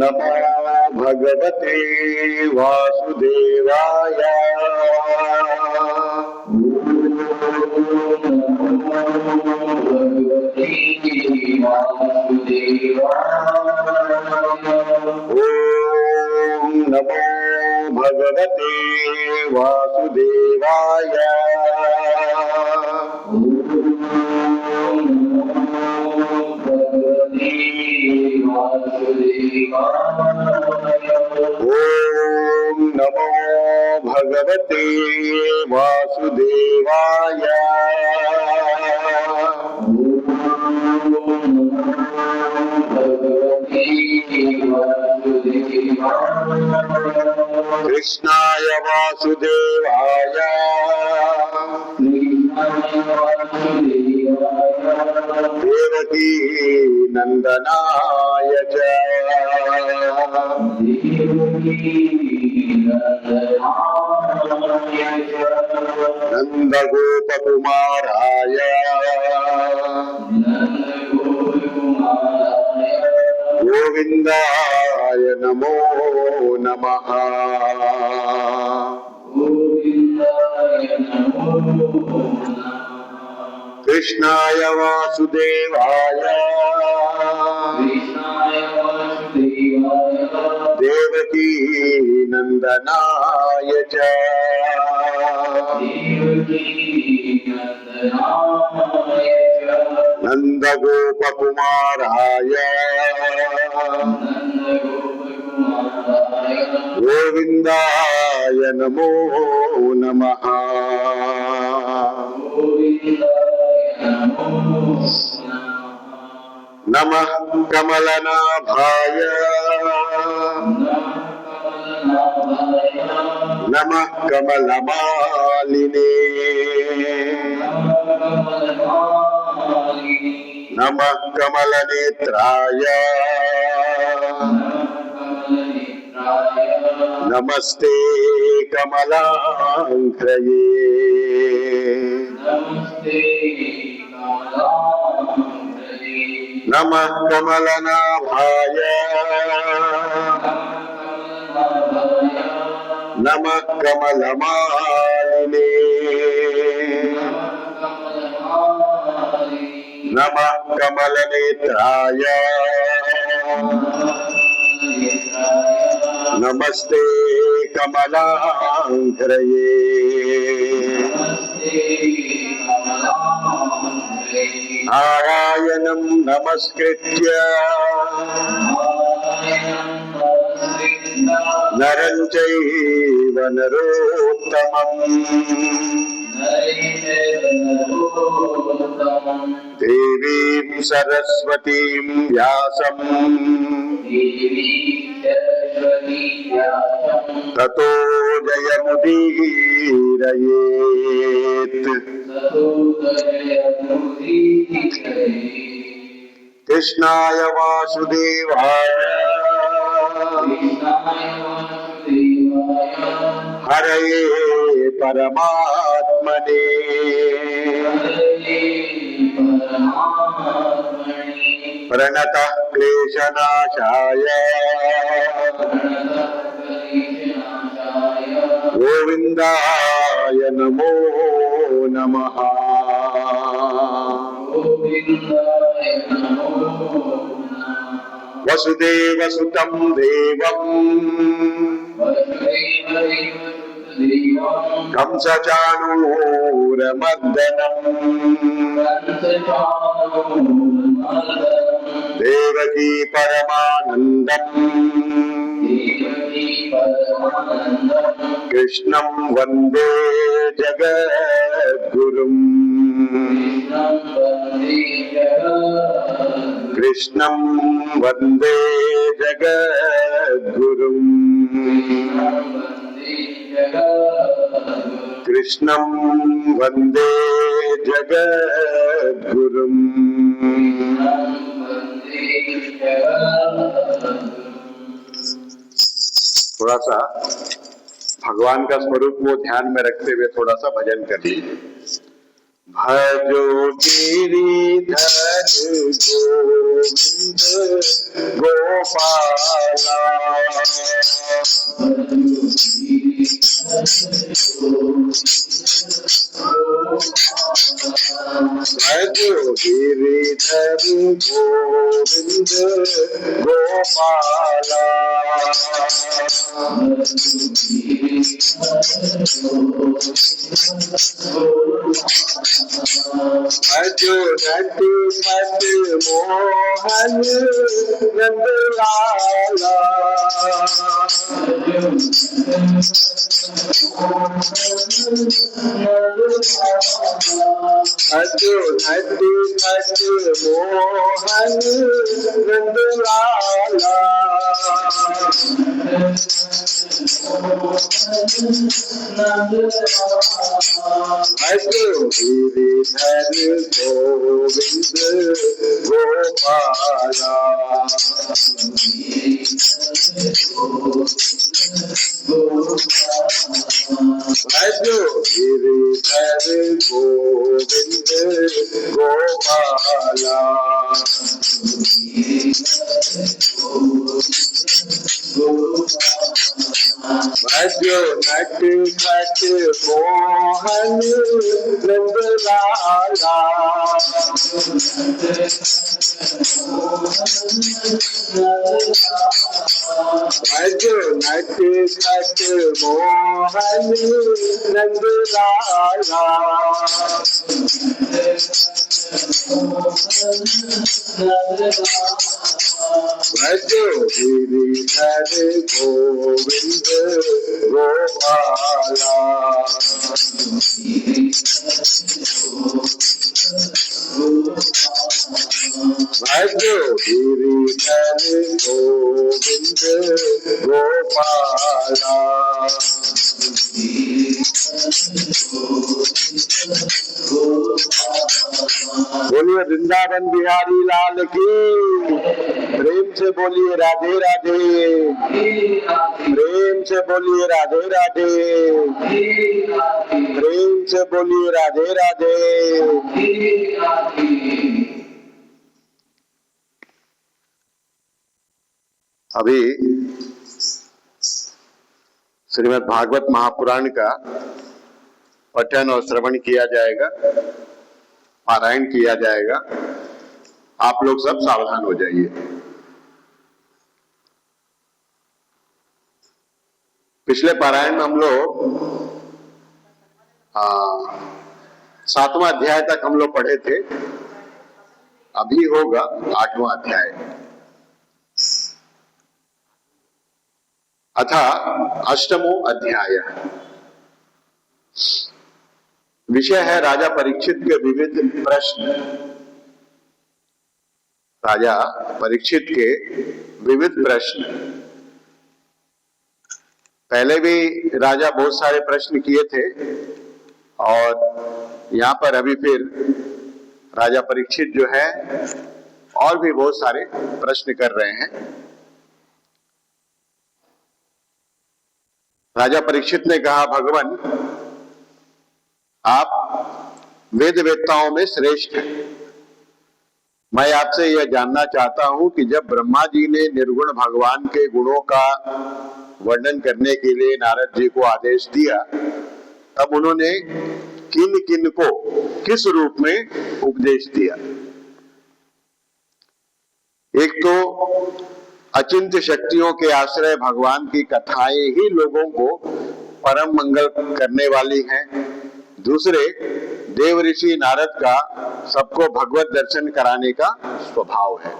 नमो भगवते वासुदेवाय। ओम नमो भगवते वासुदेवाय। ओम नमो भगवते वासुदेवाय। कृष्णाय वासुदेवाय देवकी नंदनाय च नंदगोपकुमाराय गोविंदाय नमो नमः। कृष्णाय वासुदेवाय देवकी नंदनाय च नंदगोपकुमाराय गोविंदाय नमो नमः। नमः कमलनाभाय नमः कमलमालिने नमः कमलनेत्राय नमस्ते कमलांघ्रये। नमः कमलनाभाय नमः कमलमालिने नमः कमलनेत्राय नमस्ते कमलांघ्रये। नारायणं नमस्कृत्य नरं चैव नरोत्तमम् देवीं सरस्वतीं व्यासं ततो जयमुदीरयेत्। कृष्णाय वासुदेवाय हरये परमात्मने प्रणतः क्लेशनाशाय गोविंदाय नमो नमः। वसुदेवसुतं देवं कंसचाणूरमर्दनम् देवकी परमानन्दम् कृष्णं वन्दे जगद्गुरुम्। कृष्णं वन्दे जगद्गुरुम्। कृष्णं वन्दे जगद्गुरुम्। थोड़ा सा भगवान का स्वरूप को ध्यान में रखते हुए थोड़ा सा भजन कर लीजिए। भजो गिरिधर गोविंद गोपाला। भजो गिरिधर गोविंद गोपाला। भजो नटखट मोहन नंदलाला। भजो नटखट मोहन नंदलाला। भजो गिरिधर गोविंद गोपाला। भजो गिरिधर गोविंद गोपाला। भजो नटखट मोहन नंदलाला। भजो नटखट मोहन नंदलाला। भजो गिरिधर गोविंद गोपाला। भजो गिरिधर गोविंद गोपाला। बोलिए वृंदावन बिहारी लाल की। प्रेम से बोलिए राधे राधे। प्रेम से बोलिए राधे राधे। प्रेम से बोलिए राधे राधे। अभी श्रीमद् भागवत महापुराण का पठन और श्रवण किया जाएगा, पारायण किया जाएगा। आप लोग सब सावधान हो जाइए। पिछले पारायण में हम लोग 7वां अध्याय तक हम लोग पढ़े थे। अभी होगा 8वां अध्याय। अथा अष्टमो अध्याय। विषय है राजा परीक्षित के विविध प्रश्न। राजा परीक्षित के विविध प्रश्न। पहले भी राजा बहुत सारे प्रश्न किए थे और यहाँ पर अभी फिर राजा परीक्षित जो है और भी बहुत सारे प्रश्न कर रहे हैं। राजा परीक्षित ने कहा, भगवान आप वेद वेत्ताओं में श्रेष्ठ हैं। मैं आपसे यह जानना चाहता हूं कि जब ब्रह्मा जी ने निर्गुण भगवान के गुणों का वर्णन करने के लिए नारद जी को आदेश दिया, तब उन्होंने किन किन को किस रूप में उपदेश दिया। एक तो अचिंत्य शक्तियों के आश्रय भगवान की कथाएं ही लोगों को परम मंगल करने वाली हैं। दूसरे देव ऋषि नारद का सबको भगवत दर्शन कराने का स्वभाव है।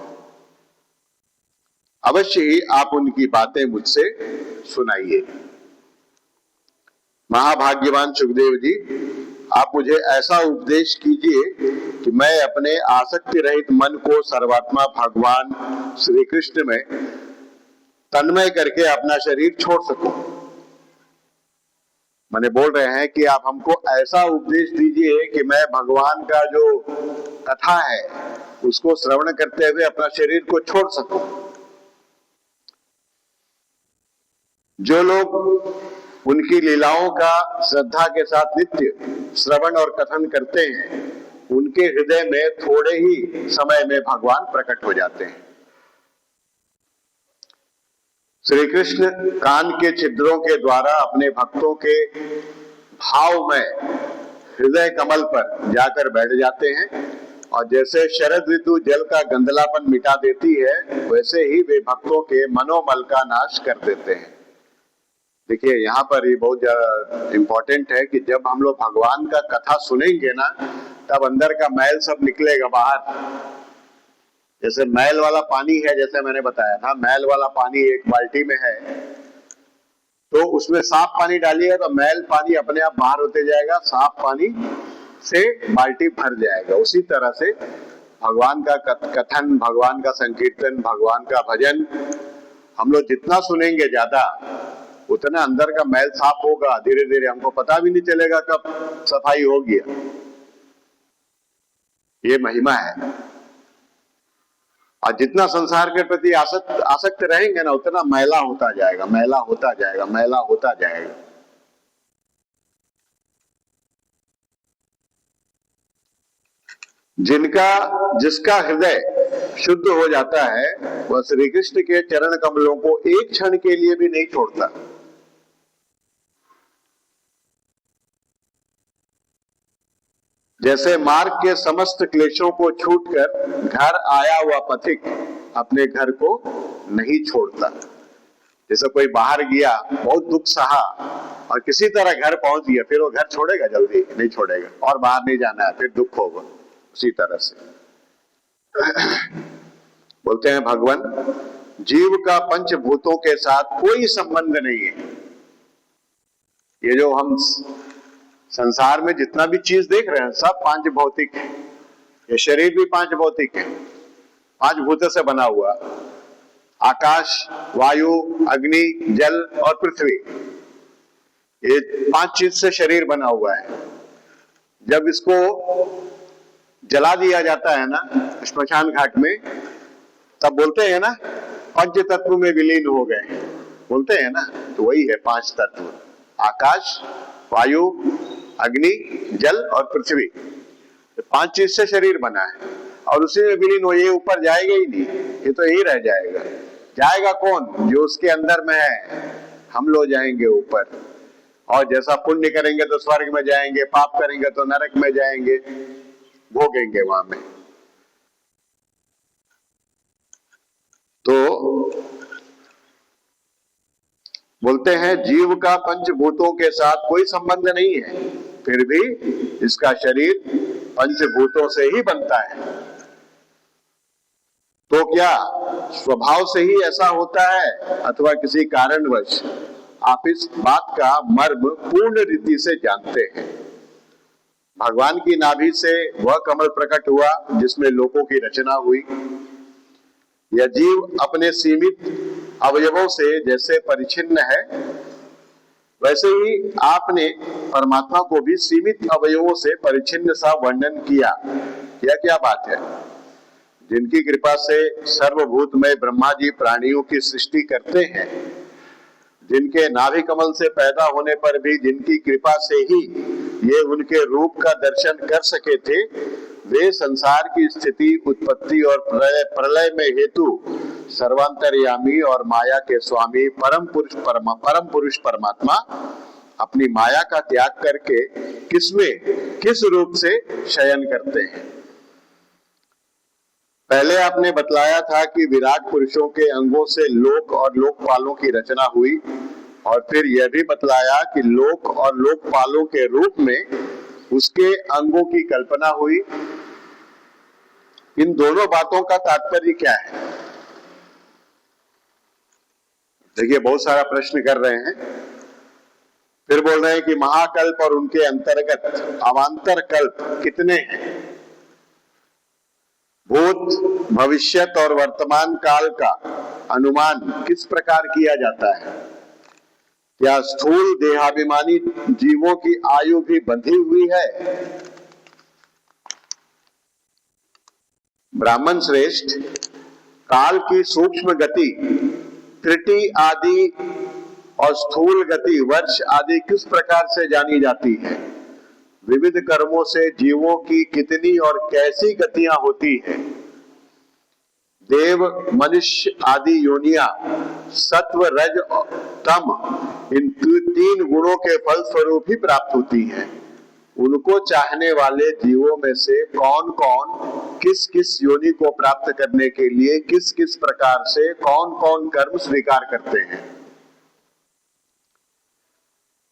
अवश्य ही आप उनकी बातें मुझसे सुनाइए। महाभाग्यवान सुखदेव जी, आप मुझे ऐसा उपदेश कीजिए कि मैं अपने आसक्ति रहित मन को सर्वात्मा भगवान श्री कृष्ण में तन्मय करके अपना शरीर छोड़ सकूं। मैंने बोल रहे हैं कि आप हमको ऐसा उपदेश दीजिए कि मैं भगवान का जो कथा है उसको श्रवण करते हुए अपना शरीर को छोड़ सकूं। जो लोग उनकी लीलाओं का श्रद्धा के साथ नित्य श्रवण और कथन करते हैं, उनके हृदय में थोड़े ही समय में भगवान प्रकट हो जाते हैं। श्री कृष्ण कान के छिद्रों के द्वारा अपने भक्तों के भाव में हृदय कमल पर जाकर बैठ जाते हैं, और जैसे शरद ऋतु जल का गंधलापन मिटा देती है, वैसे ही वे भक्तों के मनोमल का नाश कर देते हैं। देखिए, यहाँ पर ये बहुत इंपॉर्टेंट है कि जब हम लोग भगवान का कथा सुनेंगे ना, तब अंदर का मैल सब निकलेगा बाहर। जैसे मैल वाला पानी है, जैसे मैंने बताया था, मैल वाला पानी एक बाल्टी में है, तो उसमें साफ पानी डालिएगा तो मैल पानी अपने आप बाहर होते जाएगा, साफ पानी से बाल्टी भर जाएगा। उसी तरह से भगवान का कथन, भगवान का संकीर्तन, भगवान का भजन हम लोग जितना सुनेंगे ज्यादा, उतना अंदर का मैल साफ होगा। धीरे धीरे हमको पता भी नहीं चलेगा कब सफाई होगी। ये महिमा है। और जितना संसार के प्रति आसक्त रहेंगे ना, उतना मैला होता जाएगा, मैला होता जाएगा, मैला होता जाएगा। जिसका हृदय शुद्ध हो जाता है, वह श्री कृष्ण के चरण कमलों को एक क्षण के लिए भी नहीं छोड़ता। जैसे मार्ग के समस्त क्लेशों को छूटकर घर आया हुआ पथिक अपने घर को नहीं छोड़ता। जैसे कोई बाहर गया, बहुत दुख सहा और किसी तरह घर पहुंच गया, फिर वो घर छोड़ेगा? जल्दी नहीं छोड़ेगा, और बाहर नहीं जाना है, फिर दुख होगा। उसी तरह से बोलते हैं भगवान, जीव का पंचभूतों के साथ कोई संबंध नहीं है। ये जो हम संसार में जितना भी चीज देख रहे हैं, सब पांच भौतिक है। ये शरीर भी पांच भौतिक है, पांच भूतों से बना हुआ। आकाश, वायु, अग्नि, जल और पृथ्वी, ये पांच चीज से शरीर बना हुआ है। जब इसको जला दिया जाता है ना श्मशान घाट में, तब बोलते हैं ना पंच तत्व में विलीन हो गए, बोलते हैं ना। तो वही है पांच तत्व, आकाश, वायु, अग्नि, जल और पृथ्वी। पांच चीज से शरीर बना है, और उसी में विलीन हो। ये ऊपर जाएगा ही नहीं, ये तो यही रह जाएगा। जाएगा कौन? जो उसके अंदर में है। हम लोग जाएंगे ऊपर, और जैसा पुण्य करेंगे तो स्वर्ग में जाएंगे, पाप करेंगे तो नरक में जाएंगे, भोगेंगे वहां में। तो बोलते हैं जीव का पंचभूतों के साथ कोई संबंध नहीं है, फिर भी इसका शरीर पंचभूतों से ही बनता है। तो क्या स्वभाव से ही ऐसा होता है अथवा किसी कारणवश? आप इस बात का मर्म पूर्ण रीति से जानते हैं। भगवान की नाभि से वह कमल प्रकट हुआ जिसमें लोकों की रचना हुई। यह जीव अपने सीमित अवयवों से जैसे परिचिन्न है, वैसे ही आपने परमात्मा को भी सीमित अवयवों से परिचिन्न सा वर्णन किया। यह क्या बात है? जिनकी कृपा से सर्वभूतमय ब्रह्मा जी प्राणियों की सृष्टि करते हैं, जिनके नाभि कमल से पैदा होने पर भी जिनकी कृपा से ही ये उनके रूप का दर्शन कर सके थे, वे संसार की स्थिति, उत्पत्ति और प्रलय में हेतु सर्वांतर्यामी और माया के स्वामी परम पुरुष परमात्मा अपनी माया का त्याग करके किस रूप से शयन करते हैं। पहले आपने बतलाया था कि विराट पुरुषों के अंगों से लोक और लोकपालों की रचना हुई, और फिर यह भी बतलाया कि लोक और लोकपालों के रूप में उसके अंगों की कल्पना हुई। इन दोनों बातों का तात्पर्य क्या है? देखिए, बहुत सारा प्रश्न कर रहे हैं। फिर बोल रहे हैं कि महाकल्प और उनके अंतर्गत अवांतर कल्प कितने हैं? भूत, भविष्यत और वर्तमान काल का अनुमान किस प्रकार किया जाता है? क्या स्थूल देहाभिमानी जीवों की आयु भी बंधी हुई है? ब्राह्मण श्रेष्ठ, काल की सूक्ष्म गति, त्रुटि आदि और स्थूल गति वर्ष आदि किस प्रकार से जानी जाती है? विविध कर्मों से जीवों की कितनी और कैसी गतियां होती हैं? देव, मनुष्य आदि योनियां सत्व, रज, तम इन तीन गुणों के फल स्वरूप ही प्राप्त होती हैं। उनको चाहने वाले जीवों में से कौन कौन किस किस योनि को प्राप्त करने के लिए किस किस प्रकार से कौन कौन कर्म स्वीकार करते हैं?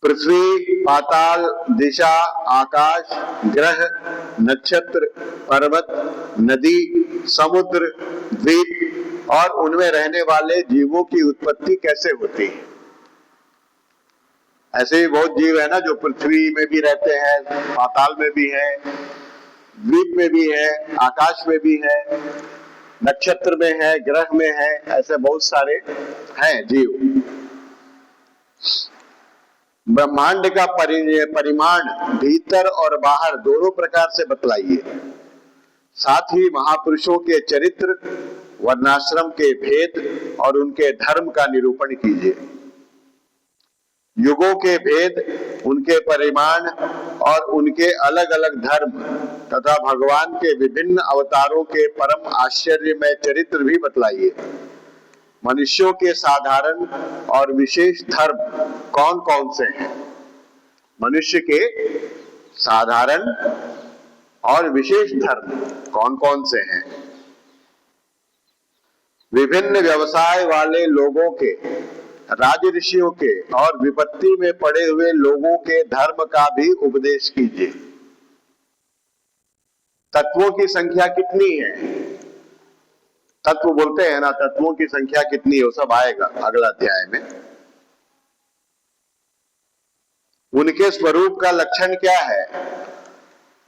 पृथ्वी, पाताल, दिशा, आकाश, ग्रह, नक्षत्र, पर्वत, नदी, समुद्र, द्वीप और उनमें रहने वाले जीवों की उत्पत्ति कैसे होती है? ऐसे ही बहुत जीव है ना जो पृथ्वी में भी रहते हैं, पाताल में भी है, द्वीप में भी है, आकाश में भी है, नक्षत्र में है, ग्रह में है, ऐसे बहुत सारे हैं जीव। ब्रह्मांड का परिमाण भीतर और बाहर दोनों प्रकार से बतलाइए। साथ ही महापुरुषों के चरित्र, वर्णाश्रम के भेद और उनके धर्म का निरूपण कीजिए। युगों के भेद, उनके परिमाण और उनके अलग अलग धर्म तथा भगवान के विभिन्न अवतारों के परम आश्चर्यमय चरित्र भी बतलाइए। मनुष्यों के साधारण और विशेष धर्म कौन कौन से हैं? मनुष्य के साधारण और विशेष धर्म कौन कौन से हैं? विभिन्न व्यवसाय वाले लोगों के, राज ऋषियों के और विपत्ति में पड़े हुए लोगों के धर्म का भी उपदेश कीजिए। तत्वों की संख्या कितनी है? तत्व बोलते हैं ना, तत्वों की संख्या कितनी है वो सब आएगा अगला अध्याय में। उनके स्वरूप का लक्षण क्या है?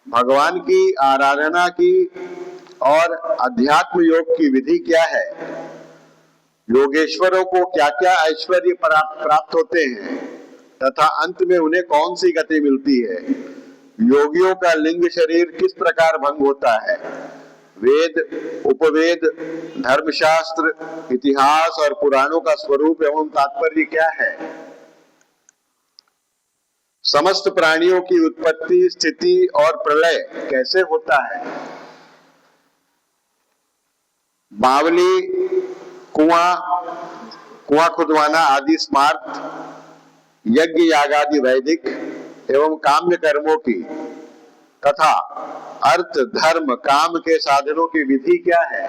भगवान की आराधना की और अध्यात्म योग की विधि क्या है? योगेश्वरों को क्या क्या ऐश्वर्य प्राप्त होते हैं तथा अंत में उन्हें कौन सी गति मिलती है? योगियों का लिंग शरीर किस प्रकार भंग होता है? वेद, उपवेद, धर्मशास्त्र, इतिहास और पुराणों का स्वरूप एवं तात्पर्य क्या है? समस्त प्राणियों की उत्पत्ति, स्थिति और प्रलय कैसे होता है? बावली, कुआं खुदवाना आदि स्मार्त, यज्ञ यागादि वैदिक एवं काम्य कर्मों की तथा अर्थ, धर्म, काम के साधनों की विधि क्या है?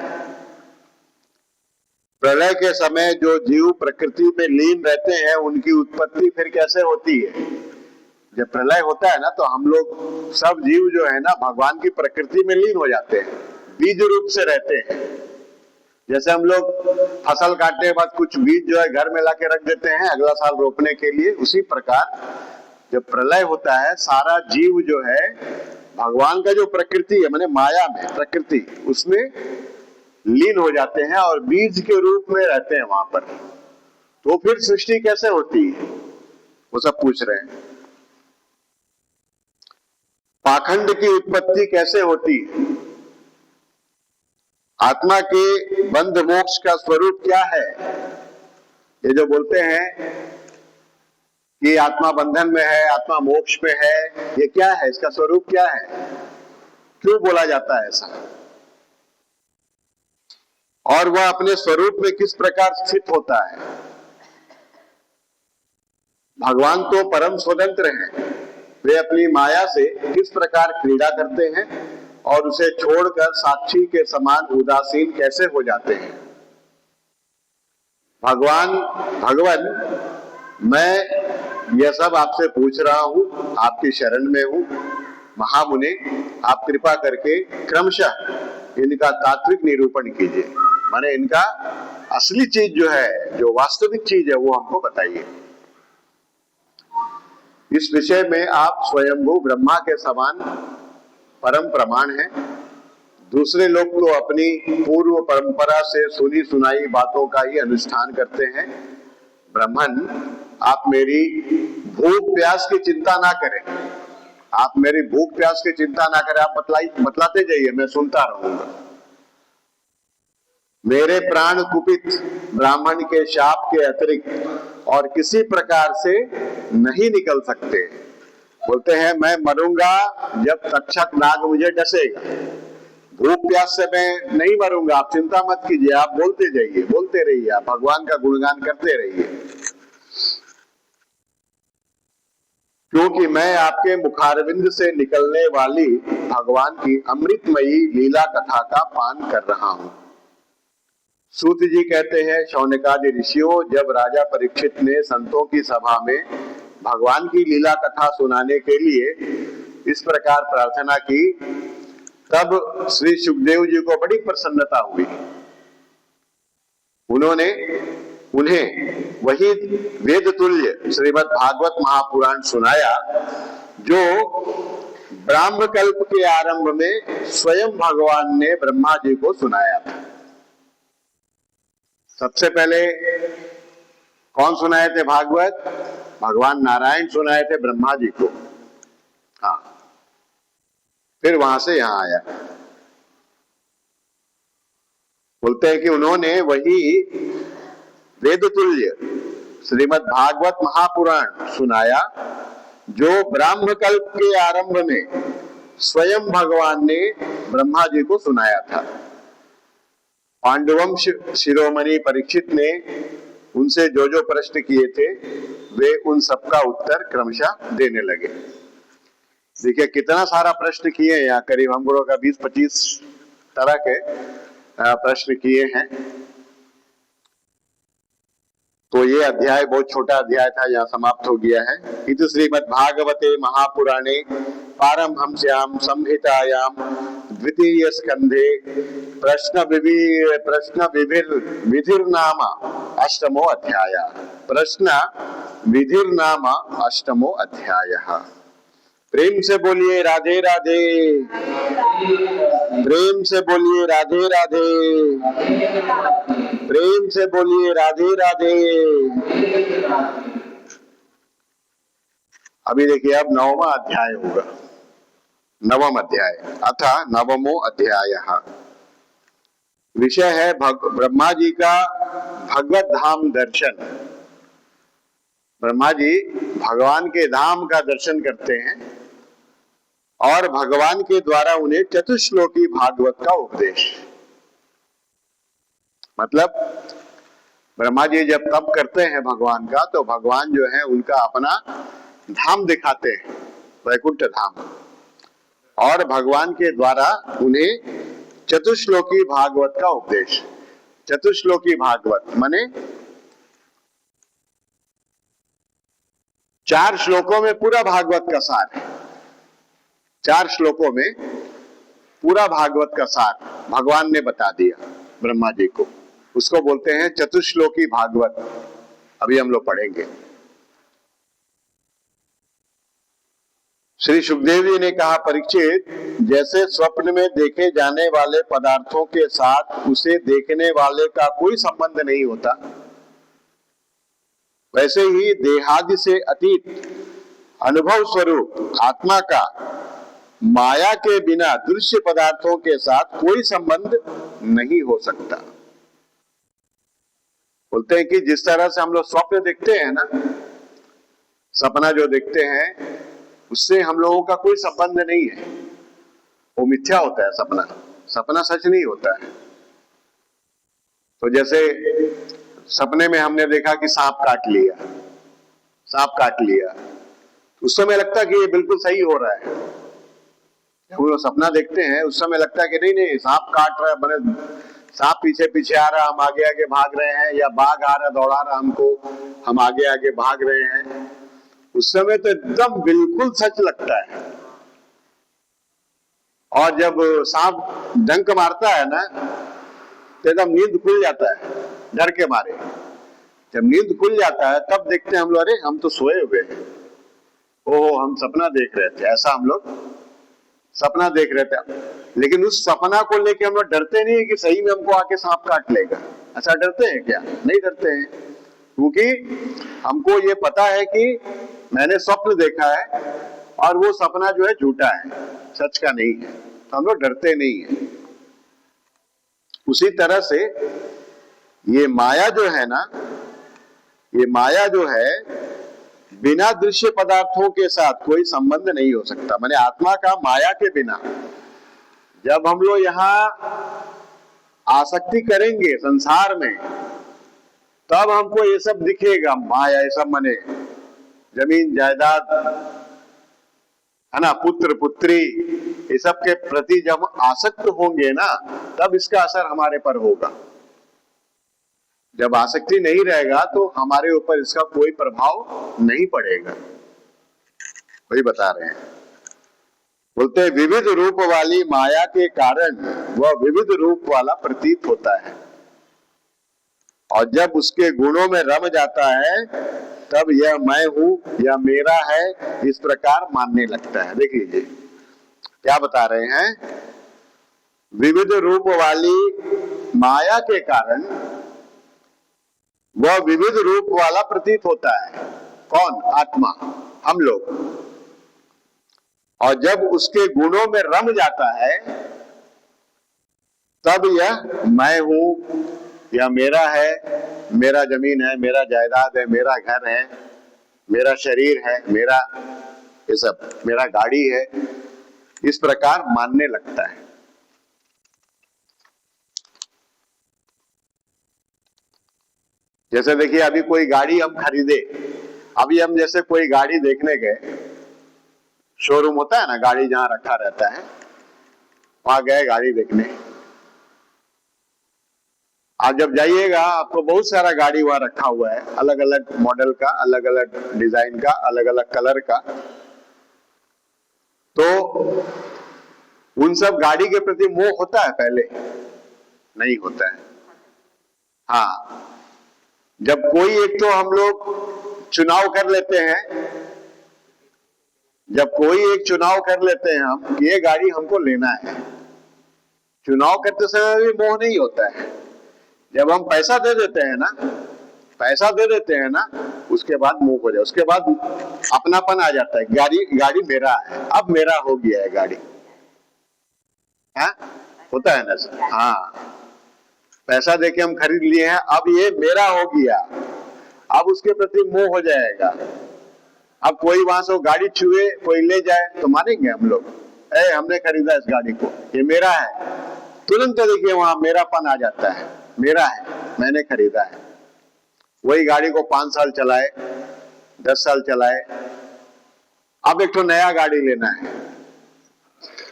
प्रलय के समय जो जीव प्रकृति में लीन रहते हैं उनकी उत्पत्ति फिर कैसे होती है? जब प्रलय होता है ना तो हम लोग सब जीव जो है ना भगवान की प्रकृति में लीन हो जाते हैं, बीज रूप से रहते हैं। जैसे हम लोग फसल काटने के बाद कुछ बीज जो है घर में लाके रख देते हैं अगला साल रोपने के लिए, उसी प्रकार जब प्रलय होता है सारा जीव जो है भगवान का जो प्रकृति है माने माया में प्रकृति उसमें लीन हो जाते हैं और बीज के रूप में रहते हैं वहां पर। तो फिर सृष्टि कैसे होती है वो सब पूछ रहे हैं। पाखंड की उत्पत्ति कैसे होती है? आत्मा के बंध मोक्ष का स्वरूप क्या है? ये जो बोलते हैं कि आत्मा बंधन में है, आत्मा मोक्ष में है, ये क्या है? इसका स्वरूप क्या है? क्यों बोला जाता है ऐसा? और वह अपने स्वरूप में किस प्रकार स्थित होता है? भगवान तो परम स्वतंत्र हैं, वे अपनी माया से किस प्रकार क्रीड़ा करते हैं और उसे छोड़कर साक्षी के समान उदासीन कैसे हो जाते हैं? भगवान मैं यह सब आपसे पूछ रहा हूं, आपकी शरण में हूं। महामुने आप कृपा करके क्रमशः इनका तात्विक निरूपण कीजिए, माने इनका असली चीज जो है, जो वास्तविक चीज है वो हमको बताइए। इस विषय में आप स्वयंभू ब्रह्मा के समान परम प्रमाण है। दूसरे लोग तो अपनी पूर्व परंपरा से सुनी सुनाई बातों का ही अनुष्ठान करते हैं। ब्रह्मन, आप मेरी भूख प्यास की चिंता ना करें, आप मेरी भूख प्यास की चिंता ना करें, आप बतलाते जाइए, मैं सुनता रहूंगा। मेरे प्राण कुपित ब्राह्मण के शाप के अतिरिक्त और किसी प्रकार से नहीं निकल सकते। बोलते हैं मैं मरूंगा जब तक्षक नाग मुझे डसेगा, भूख प्यास से मैं नहीं मरूंगा, आप चिंता मत कीजिए, आप बोलते जाइए, बोलते रहिए, आप भगवान का गुणगान करते रहिए, क्योंकि मैं आपके मुखारविंद से निकलने वाली भगवान की अमृतमयी लीला कथा का पान कर रहा हूं। सूत जी कहते हैं, शौनकादि ऋषियों, जब राजा परीक्षित ने संतों की सभा में भगवान की लीला कथा सुनाने के लिए इस प्रकार प्रार्थना की, तब श्री सुखदेव जी को बड़ी प्रसन्नता हुई। उन्होंने उन्हें वही वेद तुल्य श्रीमद् भागवत महापुराण सुनाया जो ब्राह्म कल्प के आरंभ में स्वयं भगवान ने ब्रह्मा जी को सुनाया था। सबसे पहले कौन सुनाए थे भागवत? भगवान नारायण सुनाए थे ब्रह्मा जी को। हाँ, फिर वहां से यहां आया। बोलते हैं कि उन्होंने वही वेद तुल्य श्रीमद् भागवत महापुराण सुनाया जो ब्राह्म कल्प के आरंभ में स्वयं भगवान ने ब्रह्मा जी को सुनाया था। पांडुवंश शिरोमणि परीक्षित ने उनसे जो जो प्रश्न किए थे वे उन सबका उत्तर क्रमशः देने लगे। देखिए कितना सारा प्रश्न किए हैं, यहाँ करीब हम लोगों का 20-25 तरह के प्रश्न किए हैं। तो ये अध्याय बहुत छोटा अध्याय था, यहाँ समाप्त हो गया है। इति श्रीमद् भागवते महापुराणे पारमहंस्याम संहितायाम द्वितीय स्कंधे प्रश्न विधिर्नाम अष्टमो अध्याय। प्रश्न विधिर्नाम अष्टमो अध्याय। प्रेम से बोलिए राधे राधे, प्रेम से बोलिए राधे राधे, प्रेम से बोलिए राधे राधे। अभी देखिए अब 9वां अध्याय होगा, 9वां अध्याय अथा नवमो अध्याय। विषय है ब्रह्मा जी का भगवत धाम दर्शन। ब्रह्मा जी भगवान के धाम का दर्शन करते हैं और भगवान के द्वारा उन्हें चतुश्लोकी भागवत का उपदेश। मतलब ब्रह्मा जी जब तप करते हैं भगवान का, तो भगवान जो है उनका अपना धाम दिखाते हैं, वैकुंठ धाम, और भगवान के द्वारा उन्हें चतुश्लोकी भागवत का उपदेश। चतुश्लोकी भागवत माने 4 श्लोकों में पूरा भागवत का सार है। 4 श्लोकों में पूरा भागवत का सार भगवान ने बता दिया ब्रह्मा जी को, उसको बोलते हैं चतुश्लोकी भागवत। अभी हम लोग पढ़ेंगे। श्री सुखदेव जी ने कहा, परीक्षित, जैसे स्वप्न में देखे जाने वाले पदार्थों के साथ उसे देखने वाले का कोई संबंध नहीं होता, वैसे ही देहादि से अतीत अनुभव स्वरूप आत्मा का माया के बिना दृश्य पदार्थों के साथ कोई संबंध नहीं हो सकता। बोलते हैं कि जिस तरह से हम लोग स्वप्न देखते हैं ना, सपना जो देखते हैं उससे हम लोगों का कोई संबंध नहीं है, वो मिथ्या होता है। सपना सपना सच नहीं होता है। तो जैसे सपने में हमने देखा कि सांप काट लिया, सांप काट लिया, उस समय लगता है कि ये बिल्कुल सही हो रहा है। जब हम लोग सपना देखते हैं उस समय लगता है कि नहीं नहीं सांप काट रहा है, बने सांप पीछे पीछे आ रहा, हम आगे आगे भाग रहे हैं, या बाघ आ रहा दौड़ा रहा हमको, हम आगे आगे भाग रहे हैं। उस समय तो एकदम बिल्कुल सच लगता है। और जब सांप डंक मारता है ना, तो एकदम नींद खुल जाता है डर के मारे। जब नींद खुल जाता है तब देखते हैं हम लोग, अरे हम तो सोए हुए हैं, ओहो हम सपना देख रहे थे। ऐसा हम लोग सपना देख रहे थे, लेकिन उस सपना को लेके हम लोग डरते नहीं है कि सही में हमको आके सांप काट लेगा। ऐसा डरते हैं क्या? नहीं डरते हैं, क्योंकि हमको ये पता है कि मैंने स्वप्न देखा है और वो सपना जो है झूठा है, सच का नहीं है, तो हम लोग डरते नहीं है। उसी तरह से ये माया जो है ना, ये माया जो है बिना दृश्य पदार्थों के साथ कोई संबंध नहीं हो सकता। माने आत्मा का माया के बिना, जब हम लोग यहाँ आसक्ति करेंगे संसार में, तब हमको ये सब दिखेगा। माया ये सब माने जमीन जायदाद है ना, पुत्र पुत्री, ये सब के प्रति जब आसक्त होंगे ना, तब इसका असर हमारे पर होगा। जब आसक्ति नहीं रहेगा तो हमारे ऊपर इसका कोई प्रभाव नहीं पड़ेगा। वही बता रहे हैं, बोलते हैं विविध रूप वाली माया के कारण वह विविध रूप वाला प्रतीत होता है, और जब उसके गुणों में रम जाता है तब यह मैं हूं या मेरा है इस प्रकार मानने लगता है। देख लीजिए क्या बता रहे हैं, विविध रूप वाली माया के कारण वह विविध रूप वाला प्रतीत होता है। कौन? आत्मा, हम लोग। और जब उसके गुणों में रम जाता है तब यह मैं हूं या मेरा है, मेरा जमीन है, मेरा जायदाद है, मेरा घर है, मेरा शरीर है, मेरा ये सब, मेरा गाड़ी है, इस प्रकार मानने लगता है। जैसे देखिए अभी कोई गाड़ी हम खरीदे, अभी हम जैसे कोई गाड़ी देखने गए, शोरूम होता है ना, गाड़ी जहां रखा रहता है, वहां गए गाड़ी देखने। आप जब जाइएगा आपको बहुत सारा गाड़ी वहां रखा हुआ है, अलग अलग मॉडल का, अलग अलग डिजाइन का, अलग अलग कलर का। तो उन सब गाड़ी के प्रति मोह होता है? पहले नहीं होता है। हाँ, जब कोई एक तो हम लोग चुनाव कर लेते हैं, जब कोई एक चुनाव कर लेते हैं हम कि ये गाड़ी हमको लेना है, चुनाव करते समय भी मोह नहीं होता है। जब हम पैसा दे देते हैं ना, पैसा दे देते हैं ना, उसके बाद मोह हो जाए, उसके बाद अपनापन आ जाता है, गाड़ी मेरा है, अब मेरा हो गया है गाड़ी। हाँ होता है ना। हाँ, पैसा देके हम खरीद लिए हैं, अब ये मेरा हो गया, अब उसके प्रति मोह हो जाएगा। अब कोई वहां से गाड़ी छुए, कोई ले जाए तो मानेंगे हम लोग, हमने खरीदा इस गाड़ी को, ये मेरा है। तुरंत देखिए वहां मेरापन आ जाता है, मेरा है, मैंने खरीदा है। वही गाड़ी को 5 साल चलाए, 10 साल चलाए, अब एक तो नया गाड़ी लेना है,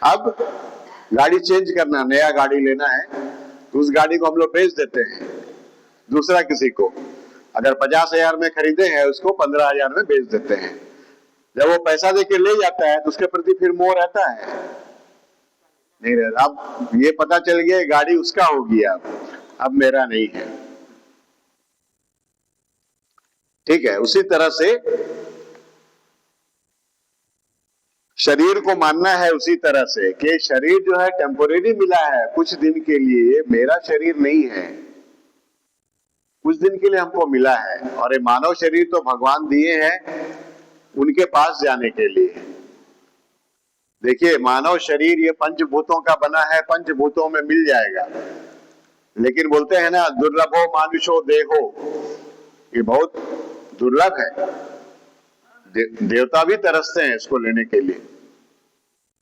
अब गाड़ी चेंज करना, नया गाड़ी लेना है, तो उस गाड़ी को हम लोग बेच देते हैं दूसरा किसी को। अगर 50,000 में खरीदे हैं, उसको 15,000 में बेच देते हैं। जब वो पैसा देके ले जाता है तो उसके प्रति फिर मोह रहता है? नहीं रहता। अब ये पता चल गया गाड़ी उसका हो गया, अब मेरा नहीं है। ठीक है, उसी तरह से शरीर को मानना है उसी तरह से कि शरीर जो है टेम्पोरेरी मिला है, कुछ दिन के लिए, मेरा शरीर नहीं है, कुछ दिन के लिए हमको मिला है। और ये मानव शरीर तो भगवान दिए हैं उनके पास जाने के लिए। देखिए मानव शरीर ये पंचभूतों का बना है, पंचभूतों में मिल जाएगा, लेकिन बोलते हैं ना दुर्लभो मानुषो देहो, ये बहुत दुर्लभ है। देवता भी तरसते हैं इसको लेने के लिए,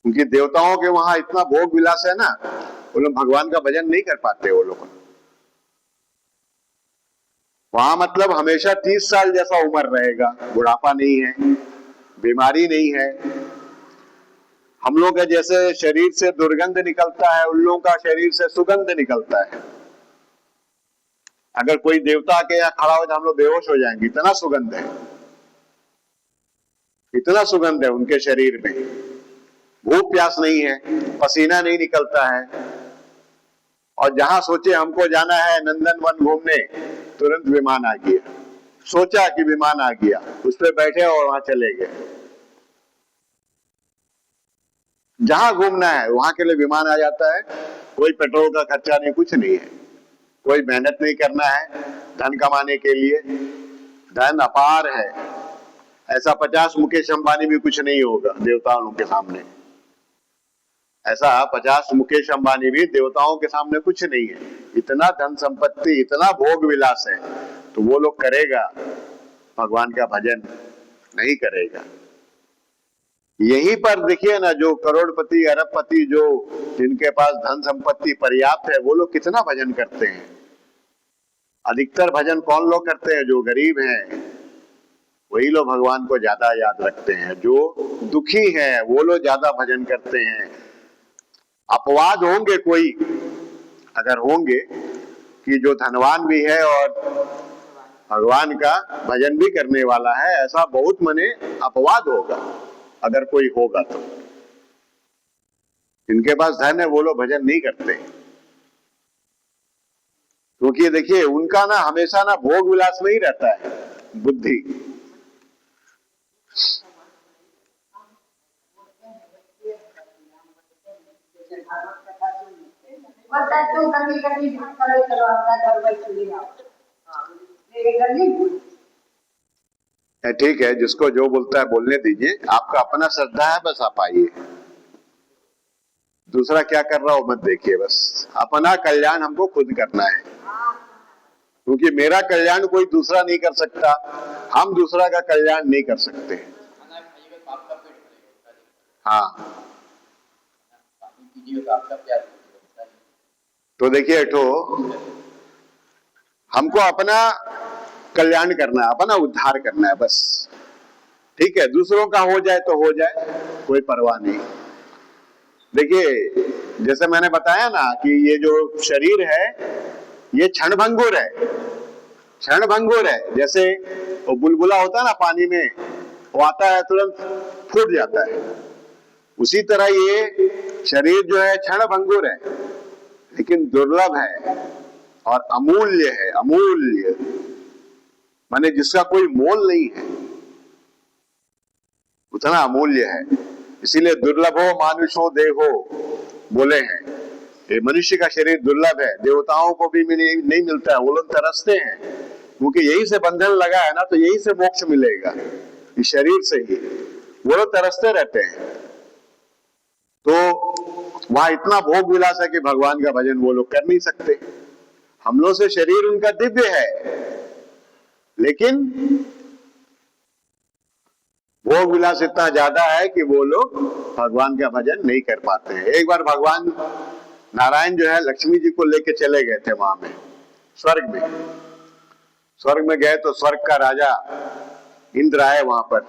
क्योंकि देवताओं के वहां इतना भोग विलास है ना, वो लोग भगवान का भजन नहीं कर पाते। वो लोग वहां मतलब हमेशा 30 साल जैसा उम्र रहेगा, बुढ़ापा नहीं है, बीमारी नहीं है। हम लोग का जैसे शरीर से दुर्गंध निकलता है, उन लोगों का शरीर से सुगंध निकलता है। अगर कोई देवता के यहाँ खड़ा हो तो हम लोग बेहोश हो जाएंगे, इतना सुगंध है, इतना सुगंध है उनके शरीर में। भूख प्यास नहीं है, पसीना नहीं निकलता है, और जहां सोचे हमको जाना है नंदन वन घूमने, तुरंत विमान आ गया। सोचा कि विमान आ गया, उस पर बैठे और वहां चले गए। जहां घूमना है वहां के लिए विमान आ जाता है, कोई पेट्रोल का खर्चा नहीं, कुछ नहीं है, कोई मेहनत नहीं करना है धन कमाने के लिए। धन अपार है, ऐसा 50 मुकेश अंबानी भी कुछ नहीं होगा देवताओं के सामने। ऐसा 50 मुकेश अंबानी भी देवताओं के सामने कुछ नहीं है। इतना धन संपत्ति, इतना भोग विलास है, तो वो लोग करेगा भगवान का भजन नहीं करेगा। यहीं पर देखिए ना, जो करोड़पति अरबपति, जो जिनके पास धन संपत्ति पर्याप्त है, वो लोग कितना भजन करते हैं। अधिकतर भजन कौन लोग करते हैं? जो गरीब हैं, वही लोग भगवान को ज्यादा याद रखते हैं। जो दुखी हैं वो लोग ज्यादा भजन करते हैं। अपवाद होंगे कोई, अगर होंगे कि जो धनवान भी है और भगवान का भजन भी करने वाला है, ऐसा बहुत मने अपवाद होगा अगर कोई होगा तो। इनके पास धन है वो लोग भजन नहीं करते, क्योंकि देखिए उनका ना हमेशा ना भोग विलास में ही रहता है बुद्धि। ठीक है, जिसको जो बोलता है बोलने दीजिए, आपका अपना श्रद्धा है, बस आप आइए। दूसरा क्या कर रहा हो मत देखिए, बस अपना कल्याण हमको खुद करना है, क्योंकि मेरा कल्याण कोई दूसरा नहीं कर सकता, हम दूसरा का कल्याण नहीं कर सकते। हाँ, तो देखिए तो हमको अपना कल्याण करना है, अपना उद्धार करना है बस। ठीक है, दूसरों का हो जाए तो हो जाए, कोई परवाह नहीं। देखिए जैसे मैंने बताया ना कि ये जो शरीर है ये क्षणभंगुर है, क्षणभंगुर है। जैसे वो बुलबुला होता है ना पानी में, वो आता है तुरंत फूट जाता है, उसी तरह ये शरीर जो है क्षणभंगुर है, लेकिन दुर्लभ है और अमूल्य है। अमूल्य माने जिसका कोई मोल नहीं है, उतना अमूल्य है। इसीलिए दुर्लभो मानुषो देहो बोले हैं। ये मनुष्य का शरीर दुर्लभ है, देवताओं को भी नहीं मिलता है, वो लोग तरसते हैं, क्योंकि यही से बंधन लगा है ना, तो यही से मोक्ष मिलेगा, इस शरीर से ही। वो लोग तरसते रहते हैं। तो वहां इतना भोग विलास है कि भगवान का भजन वो लोग कर नहीं सकते। हम लोग से शरीर उनका दिव्य है, लेकिन भोग विलास इतना ज्यादा है कि वो लोग भगवान का भजन नहीं कर पाते हैं। एक बार भगवान नारायण जो है लक्ष्मी जी को लेके चले गए थे वहां में, स्वर्ग में। स्वर्ग में गए तो स्वर्ग का राजा इंद्र आए वहां पर,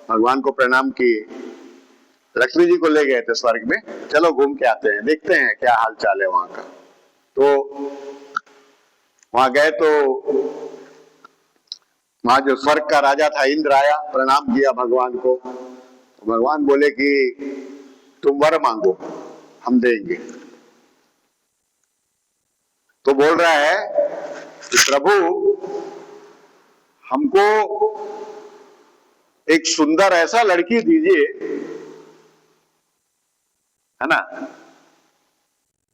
भगवान को प्रणाम किए, लक्ष्मी जी को ले गए थे स्वर्ग में, चलो घूम के आते हैं, देखते हैं क्या हाल चाल है वहां का। तो वहां गए तो वहां जो स्वर्ग का राजा था इंद्र आया, प्रणाम किया भगवान को। तो भगवान बोले कि तुम वर मांगो, हम देंगे। तो बोल रहा है कि प्रभु हमको एक सुंदर ऐसा लड़की दीजिए, है ना,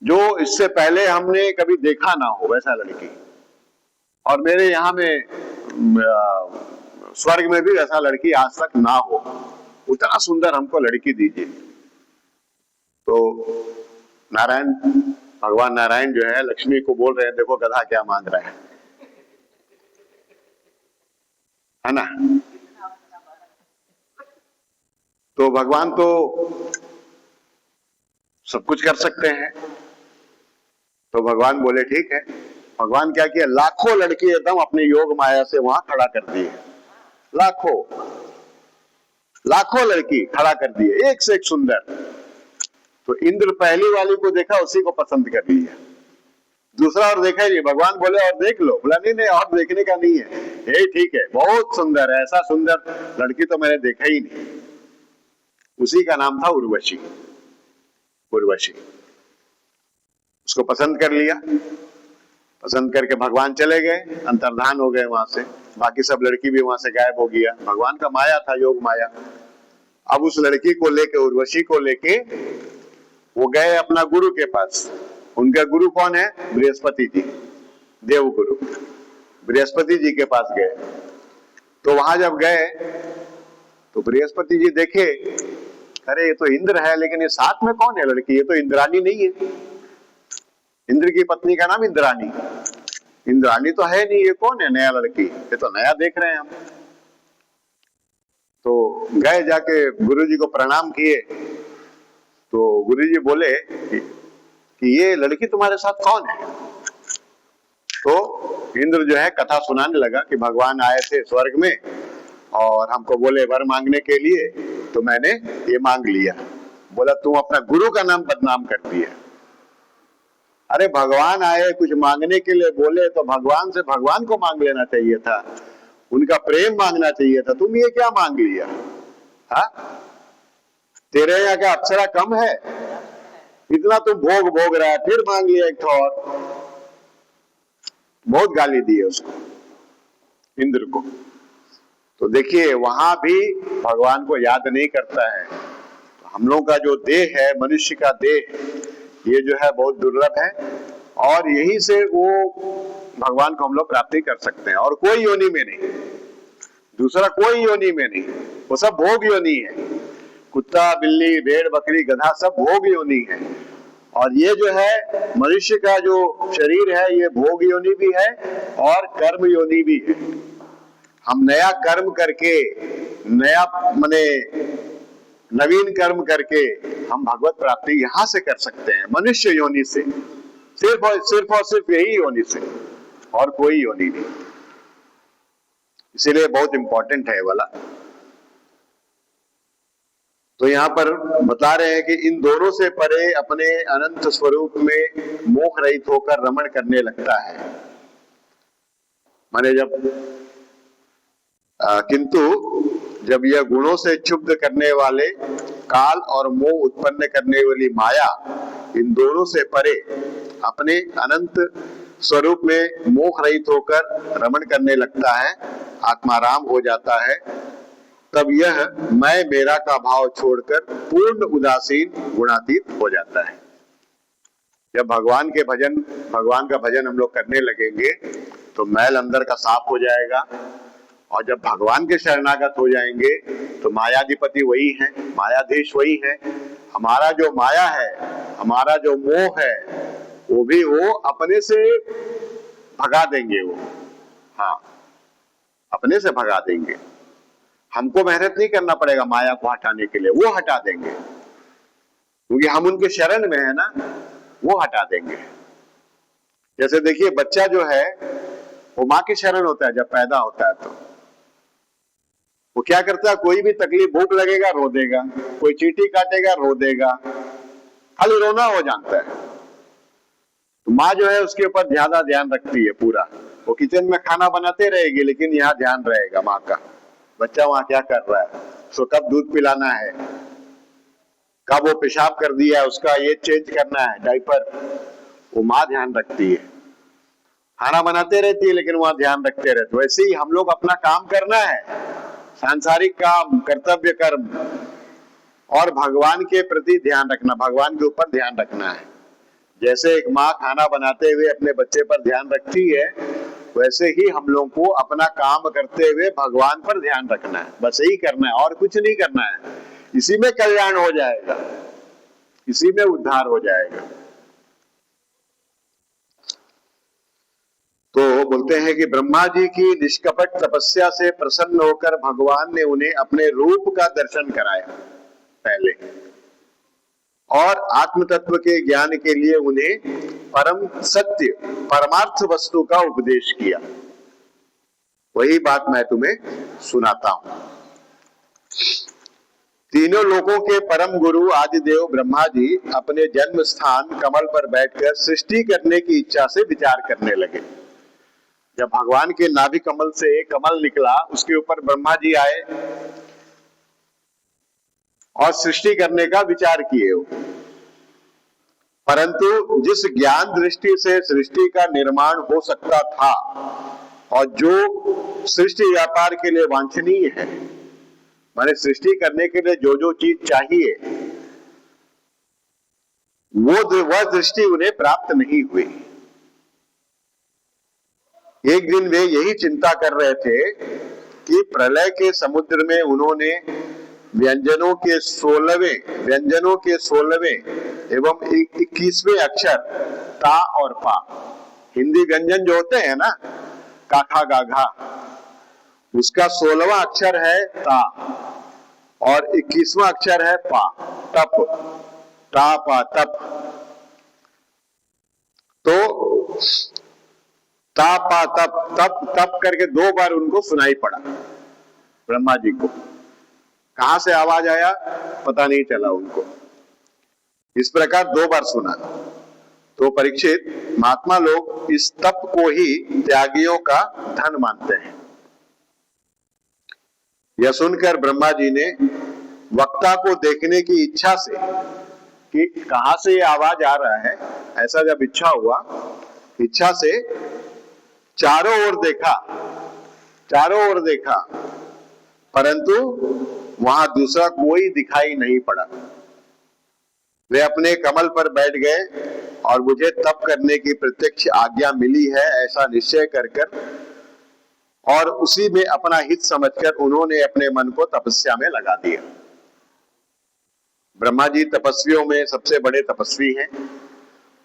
जो इससे पहले हमने कभी देखा ना हो वैसा लड़की, और मेरे यहाँ में स्वर्ग में भी वैसा लड़की आज तक ना हो, उतना सुंदर हमको लड़की दीजिए। तो नारायण, भगवान नारायण जो है लक्ष्मी को बोल रहे हैं, देखो गधा क्या मांग रहा है ना। तो भगवान तो सब कुछ कर सकते हैं। तो भगवान बोले ठीक है। भगवान क्या किया, लाखों लड़की एकदम अपने योग माया से वहां खड़ा कर दिए, लाखों लाखों लड़की खड़ा कर दिए, एक से एक सुंदर। तो इंद्र पहली वाली को देखा, उसी को पसंद कर लिया, दूसरा और देखा ही नहीं। भगवान बोले और देख लो, बोला नहीं नहीं और देखने का नहीं है, यही ठीक है, बहुत सुंदर है, ऐसा सुंदर लड़की तो मैंने देखा ही नहीं। उसी का नाम था उर्वशी। उर्वशी उसको पसंद कर लिया, पसंद करके भगवान चले गए, अंतर्धान हो गए वहां से। बाकी सब लड़की भी वहां से गायब हो गया, भगवान का माया था, योग माया। अब उस लड़की को लेके, उर्वशी को लेके वो गए अपना गुरु के पास। उनका गुरु कौन है? बृहस्पति जी, देव गुरु। बृहस्पति जी के पास गए। तो वहां जब गए तो बृहस्पति जी देखे, अरे ये तो इंद्र है, लेकिन ये साथ में कौन है लड़की? ये तो इंद्राणी नहीं है। इंद्र की पत्नी का नाम इंद्राणी, इंद्राणी तो है नहीं, ये कौन है नया लड़की? ये तो नया देख रहे हैं हम। तो गए, जाके गुरुजी को प्रणाम किए। तो गुरुजी बोले कि ये लड़की तुम्हारे साथ कौन है? तो इंद्र जो है कथा सुनाने लगा कि भगवान आए थे स्वर्ग में और हमको बोले वर मांगने के लिए, तो मैंने ये मांग लिया। बोला तुम अपना गुरु का नाम बदनाम कर दिया। अरे भगवान आए कुछ मांगने के लिए बोले तो भगवान से भगवान को मांग लेना चाहिए था, उनका प्रेम मांगना चाहिए था। तुम ये क्या मांग लिया? हा? तेरे यहाँ का अप्सरा कम है? इतना तुम भोग भोग रहा है, फिर मांग लिया एक और। बहुत गाली दी है उसको, इंद्र को। तो देखिए वहां भी भगवान को याद नहीं करता है। तो हम लोग का जो देह है, मनुष्य का देह, ये जो है बहुत दुर्लभ है और यही से वो भगवान को हम लोग प्राप्ति कर सकते हैं। और कोई योनि में नहीं, दूसरा कोई योनि में नहीं, वो सब भोग योनि है। कुत्ता, बिल्ली, भेड़, बकरी, गधा सब भोग योनि है। और ये जो है मनुष्य का जो शरीर है, ये भोग योनि भी है और कर्म योनि भी है। हम नया कर्म करके, नया माने नवीन कर्म करके हम भगवत प्राप्ति यहां से कर सकते हैं, मनुष्य योनि से, सिर्फ और सिर्फ यही योनि से, और कोई योनि नहीं। इसीलिए बहुत इंपॉर्टेंट है वाला। तो यहां पर बता रहे हैं कि इन दोनों से परे अपने अनंत स्वरूप में मोह रहित होकर रमण करने लगता है। माने किंतु जब यह गुणों से क्षुब्ध करने वाले काल और मोह उत्पन्न करने वाली माया इन दोनों से परे अपने अनंत स्वरूप में मोह रहित होकर रमण करने लगता है, आत्माराम हो जाता है, तब यह मैं मेरा का भाव छोड़कर पूर्ण उदासीन गुणातीत हो जाता है। जब भगवान का भजन हम लोग करने लगेंगे तो मैल अंदर का साफ हो जाएगा। और जब भगवान के शरणागत हो जाएंगे तो मायाधिपति वही है, मायाधीश वही है। हमारा जो माया है, हमारा जो मोह है, वो भी वो अपने से भगा देंगे। वो हाँ, अपने से भगा देंगे। हमको मेहनत नहीं करना पड़ेगा माया को हटाने के लिए, वो हटा देंगे, क्योंकि हम उनके शरण में है ना, वो हटा देंगे। जैसे देखिए बच्चा जो है वो माँ की शरण होता है। जब पैदा होता है तो वो क्या करता है, कोई भी तकलीफ, भूख लगेगा रो देगा, कोई चींटी काटेगा रो देगा, खाली रोना हो जाता है। तो माँ जो है उसके ऊपर ज्यादा ध्यान रखती है पूरा। वो किचन में खाना बनाते रहेगी लेकिन यहाँ ध्यान रहेगा माँ का, बच्चा वहां क्या कर रहा है, उसको कब दूध पिलाना है, कब वो पेशाब कर दिया उसका ये चेंज करना है, डायपर, वो माँ ध्यान रखती है। खाना बनाते रहती है लेकिन वहां ध्यान रखते रहते। वैसे ही हम लोग अपना काम करना है, सांसारिक काम, कर्तव्य कर्म, और भगवान के प्रति ध्यान रखना, भगवान के ऊपर ध्यान रखना है। जैसे एक माँ खाना बनाते हुए अपने बच्चे पर ध्यान रखती है, वैसे ही हम लोग को अपना काम करते हुए भगवान पर ध्यान रखना है। बस यही करना है और कुछ नहीं करना है। इसी में कल्याण हो जाएगा, इसी में उद्धार हो जाएगा। तो बोलते हैं कि ब्रह्मा जी की निष्कपट तपस्या से प्रसन्न होकर भगवान ने उन्हें अपने रूप का दर्शन कराया पहले, और आत्म तत्व के ज्ञान के लिए उन्हें परम सत्य, परमार्थ वस्तु का उपदेश किया। वही बात मैं तुम्हें सुनाता हूं। तीनों लोगों के परम गुरु आदिदेव ब्रह्मा जी अपने जन्म स्थान कमल पर बैठकर सृष्टि करने की इच्छा से विचार करने लगे। जब भगवान के नाभि कमल से कमल निकला, उसके ऊपर ब्रह्मा जी आए और सृष्टि करने का विचार किए। परंतु जिस ज्ञान दृष्टि से सृष्टि का निर्माण हो सकता था और जो सृष्टि व्यापार के लिए वांछनीय है, माने सृष्टि करने के लिए जो जो चीज चाहिए, वह दृष्टि उन्हें प्राप्त नहीं हुई। एक दिन वे यही चिंता कर रहे थे कि प्रलय के समुद्र में उन्होंने व्यंजनों के 16वें एवं 21वें अक्षर ता और पा, हिंदी व्यंजन जो होते हैं ना, काखा गाघा, उसका 16वां अक्षर है ता और 21वां अक्षर है पा, तप, ता पा तप। तो ता पा तप, तप तप करके 2 बार उनको सुनाई पड़ा ब्रह्मा जी को। कहां से आवाज आया पता नहीं चला उनको, इस प्रकार 2 बार सुना। तो परीक्षित, महात्मा लोग इस तप को ही त्यागियों का धन मानते हैं। यह सुनकर ब्रह्मा जी ने वक्ता को देखने की इच्छा से कि कहां से ये आवाज आ रहा है, ऐसा जब इच्छा हुआ, इच्छा से चारों ओर देखा, परंतु वहां दूसरा कोई दिखाई नहीं पड़ा। वे अपने कमल पर बैठ गए और मुझे तप करने की प्रत्यक्ष आज्ञा मिली है ऐसा निश्चय कर और उसी में अपना हित समझकर उन्होंने अपने मन को तपस्या में लगा दिया। ब्रह्मा जी तपस्वियों में सबसे बड़े तपस्वी हैं,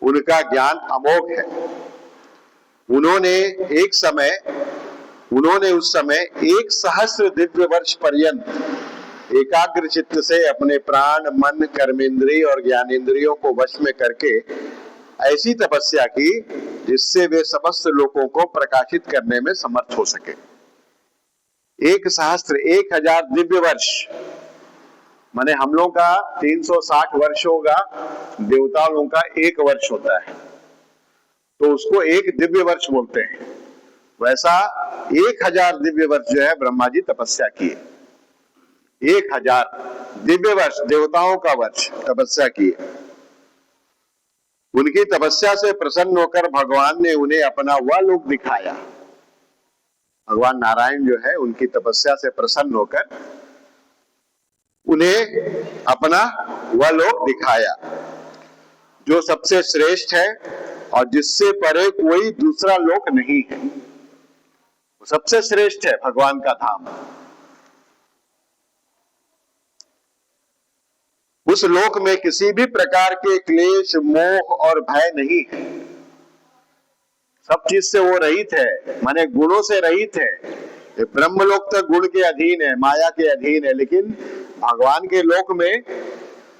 उनका ज्ञान अमोघ है। उन्होंने उस समय 1,000 दिव्य वर्ष पर्यंत एकाग्र चित्त से अपने प्राण, मन, कर्मेंद्रिय और ज्ञानेंद्रियों को वश में करके ऐसी तपस्या की जिससे वे समस्त लोगों को प्रकाशित करने में समर्थ हो सके। 1,000 दिव्य वर्ष माने हम लोग का 360 वर्ष होगा, देवता लोगों का 1 वर्ष होता है, तो उसको 1 दिव्य वर्ष बोलते हैं। वैसा 1,000 दिव्य वर्ष जो है ब्रह्मा जी तपस्या किए। 1,000 दिव्य वर्ष, देवताओं का वर्ष तपस्या किए। उनकी तपस्या से प्रसन्न होकर भगवान ने उन्हें अपना वह लोक दिखाया। भगवान नारायण जो है उनकी तपस्या से प्रसन्न होकर उन्हें अपना वह लोक दिखाया जो सबसे श्रेष्ठ है और जिससे परे कोई दूसरा लोक नहीं है। सबसे श्रेष्ठ है भगवान का धाम। उस लोक में किसी भी प्रकार के क्लेश, मोह और भय नहीं है। सब चीज से वो रहित है, माने गुणों से रहित है। ब्रह्मलोक तक गुण के अधीन है, माया के अधीन है, लेकिन भगवान के लोक में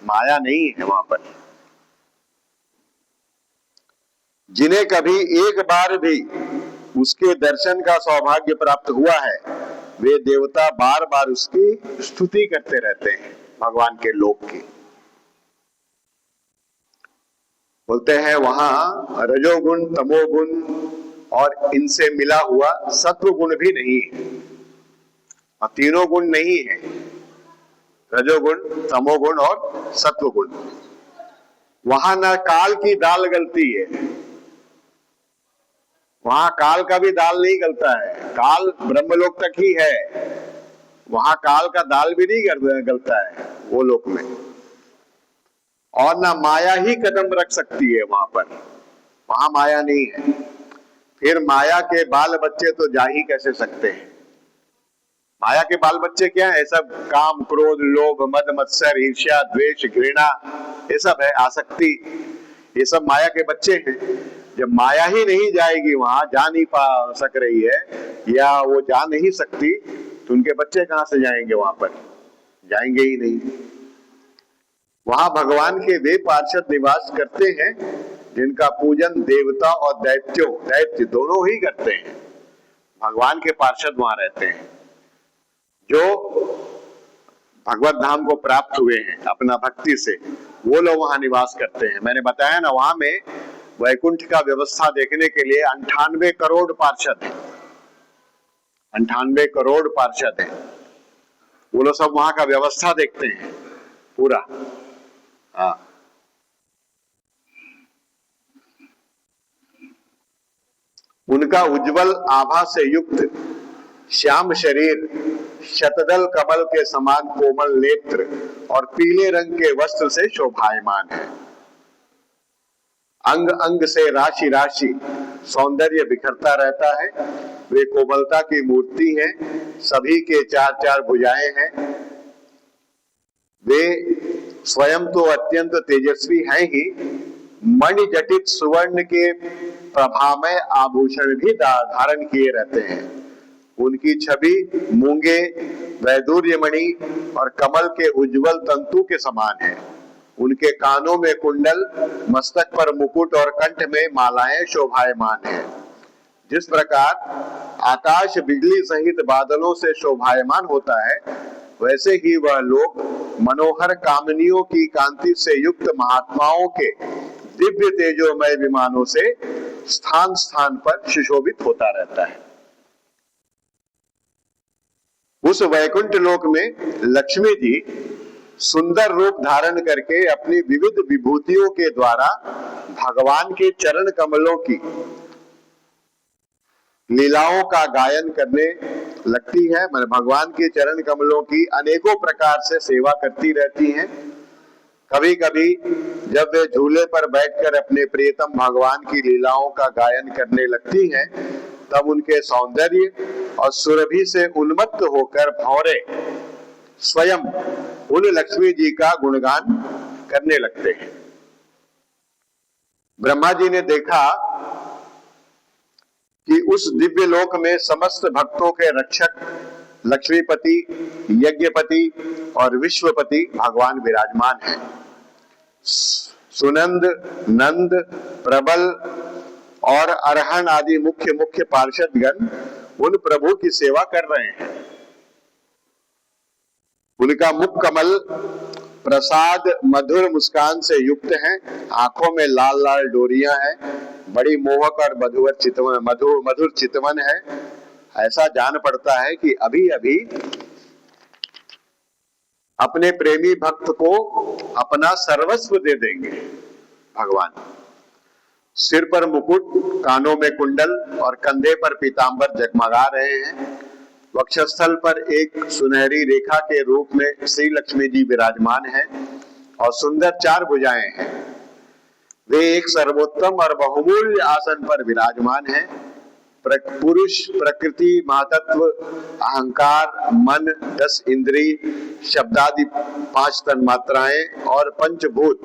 माया नहीं है। वहां पर जिन्हें कभी एक बार भी उसके दर्शन का सौभाग्य प्राप्त हुआ है, वे देवता बार बार उसकी स्तुति करते रहते हैं। भगवान के लोक की बोलते हैं वहां रजोगुण, तमोगुण और इनसे मिला हुआ सत्व गुण भी नहीं है, और तीनों गुण नहीं है, रजोगुण, तमोगुण और सत्व गुण। वहां ना काल की दाल गलती है, वहां काल का भी दाल नहीं गलता है। काल ब्रह्मलोक तक ही है, वहां काल का दाल भी नहीं गलता है वो लोक में। और ना माया ही कदम रख सकती है वहां पर, वहां माया नहीं है। फिर माया के बाल बच्चे तो जा ही कैसे सकते हैं। माया के बाल बच्चे क्या है? सब काम, क्रोध, लोभ, मद, मत्सर, ईर्ष्या, द्वेष, घृणा, ये सब है, आसक्ति, ये सब माया के बच्चे हैं। जब माया ही नहीं जाएगी, वहां जा नहीं पा सक रही है या वो जा नहीं सकती, तो उनके बच्चे कहां से जाएंगे? वहां पर जाएंगे ही नहीं। वहां भगवान के वे पार्षद निवास करते हैं जिनका पूजन देवता और दैत्य दोनों ही करते हैं। भगवान के पार्षद वहां रहते हैं जो भगवत धाम को प्राप्त हुए हैं अपना भक्ति से, वो लोग वहां निवास करते हैं। मैंने बताया ना, वहां में वैकुंठ का व्यवस्था देखने के लिए 98 करोड़ पार्षद हैं। 98 करोड़ पार्षद हैं, वो लोग सब वहां का व्यवस्था देखते हैं पूरा। हाँ, उनका उज्जवल आभा से युक्त श्याम शरीर, शतदल कमल के समान कोमल नेत्र और पीले रंग के वस्त्र से शोभायमान है। अंग अंग से राशि राशि सौंदर्य बिखरता रहता है। वे कोमलता की मूर्ति हैं, सभी के 4-4 भुजाएं हैं। वे स्वयं तो अत्यंत तेजस्वी हैं ही, मणि जटित सुवर्ण के प्रभामय आभूषण भी धारण किए रहते हैं। उनकी छवि मूंगे, वैदूर्यमणि और कमल के उज्जवल तंतु के समान है। उनके कानों में कुंडल, मस्तक पर मुकुट और कंठ में मालाएं शोभायमान है। जिस प्रकार आकाश बिजली सहित बादलों से शोभायमान होता है, वैसे ही वह लोग मनोहर कामनियों की कांति से युक्त महात्माओं के दिव्य तेजोमय विमानों से स्थान स्थान पर सुशोभित होता रहता है। उस वैकुंठ लोक में लक्ष्मी जी सुंदर रूप धारण करके अपनी विविध विभूतियों के द्वारा भगवान के चरण कमलों की लीलाओं का गायन करने लगती है। मतलब भगवान के चरण कमलों की अनेकों प्रकार से सेवा करती रहती हैं। कभी कभी जब वे झूले पर बैठकर अपने प्रियतम भगवान की लीलाओं का गायन करने लगती हैं, तब उनके सौंदर्य और सुरभि से उन्मत्त होकर भौरे स्वयं उन लक्ष्मी जी का गुणगान करने लगते हैं। ब्रह्मा जी ने देखा कि उस दिव्य लोक में समस्त भक्तों के रक्षक लक्ष्मीपति, यज्ञपति और विश्वपति भगवान विराजमान हैं। सुनंद, नंद, प्रबल और अरहण आदि मुख्य मुख्य पार्षदगण उन प्रभु की सेवा कर रहे हैं। उनका मुख कमल प्रसाद मधुर मुस्कान से युक्त है। आंखों में लाल लाल डोरियां हैं। बड़ी मोहक और मधुर चितवन है। ऐसा जान पड़ता है कि अभी अभी अपने प्रेमी भक्त को अपना सर्वस्व दे देंगे भगवान। सिर पर मुकुट, कानों में कुंडल और कंधे पर पीतांबर जगमगा रहे हैं। वक्षस्थल पर एक सुनहरी रेखा के रूप में श्री लक्ष्मी जी विराजमान हैं और सुंदर 4 भुजाएं हैं। वे एक सर्वोत्तम और बहुमूल्य आसन पर विराजमान हैं। पुरुष, प्रकृति, महातत्व, अहंकार, मन, 10 इंद्रिय, शब्दादि 5 तन्मात्राएं और पंचभूत,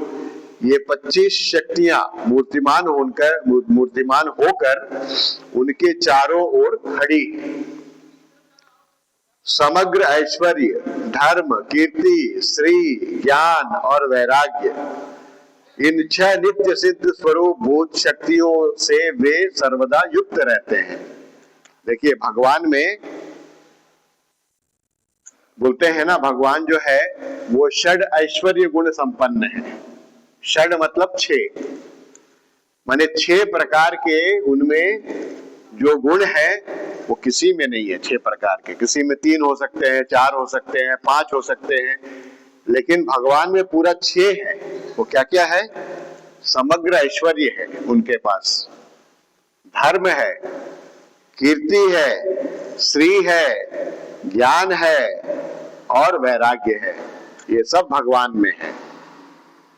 ये 25 शक्तियां मूर्तिमान होकर उनके चारों ओर खड़ी। समग्र ऐश्वर्य, धर्म, कीर्ति, श्री, ज्ञान और वैराग्य, इन 6 नित्य सिद्ध स्वरूप भूत शक्तियों से वे सर्वदा युक्त रहते हैं। देखिए, भगवान में बोलते हैं ना, भगवान जो है वो षड ऐश्वर्य गुण संपन्न है। षड मतलब 6, माने 6 प्रकार के उनमें जो गुण है वो किसी में नहीं है। 6 प्रकार के, किसी में 3 हो सकते हैं, 4 हो सकते हैं, 5 हो सकते हैं, लेकिन भगवान में पूरा 6 है। वो क्या क्या है? समग्र ऐश्वर्य है उनके पास, धर्म है, कीर्ति है, श्री है, ज्ञान है और वैराग्य है। ये सब भगवान में है।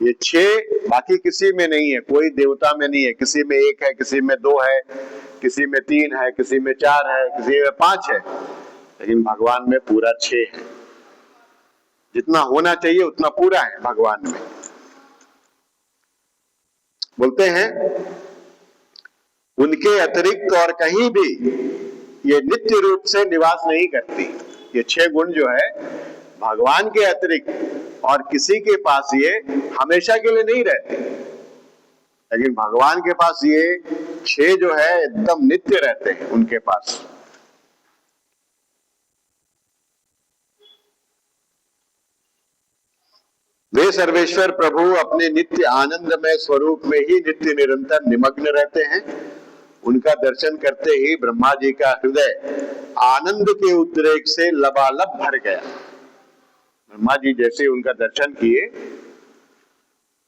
ये 6 बाकी किसी में नहीं है। कोई देवता में नहीं है। किसी में 1 है, किसी में 2 है, किसी में 3 है, किसी में 4 है, किसी में 5 है, लेकिन भगवान में पूरा 6 है। जितना होना चाहिए उतना पूरा है भगवान में। बोलते हैं उनके अतिरिक्त और कहीं भी ये नित्य रूप से निवास नहीं करती। ये 6 गुण जो है भगवान के अतिरिक्त और किसी के पास ये हमेशा के लिए नहीं रहते, लेकिन भगवान के पास ये 6 जो है एकदम नित्य रहते हैं उनके पास। वे सर्वेश्वर प्रभु अपने नित्य आनंदमय स्वरूप में ही नित्य निरंतर निमग्न रहते हैं। उनका दर्शन करते ही ब्रह्मा जी का हृदय आनंद के उद्रेक से लबालब भर गया। ब्रह्मा जी जैसे उनका दर्शन किए,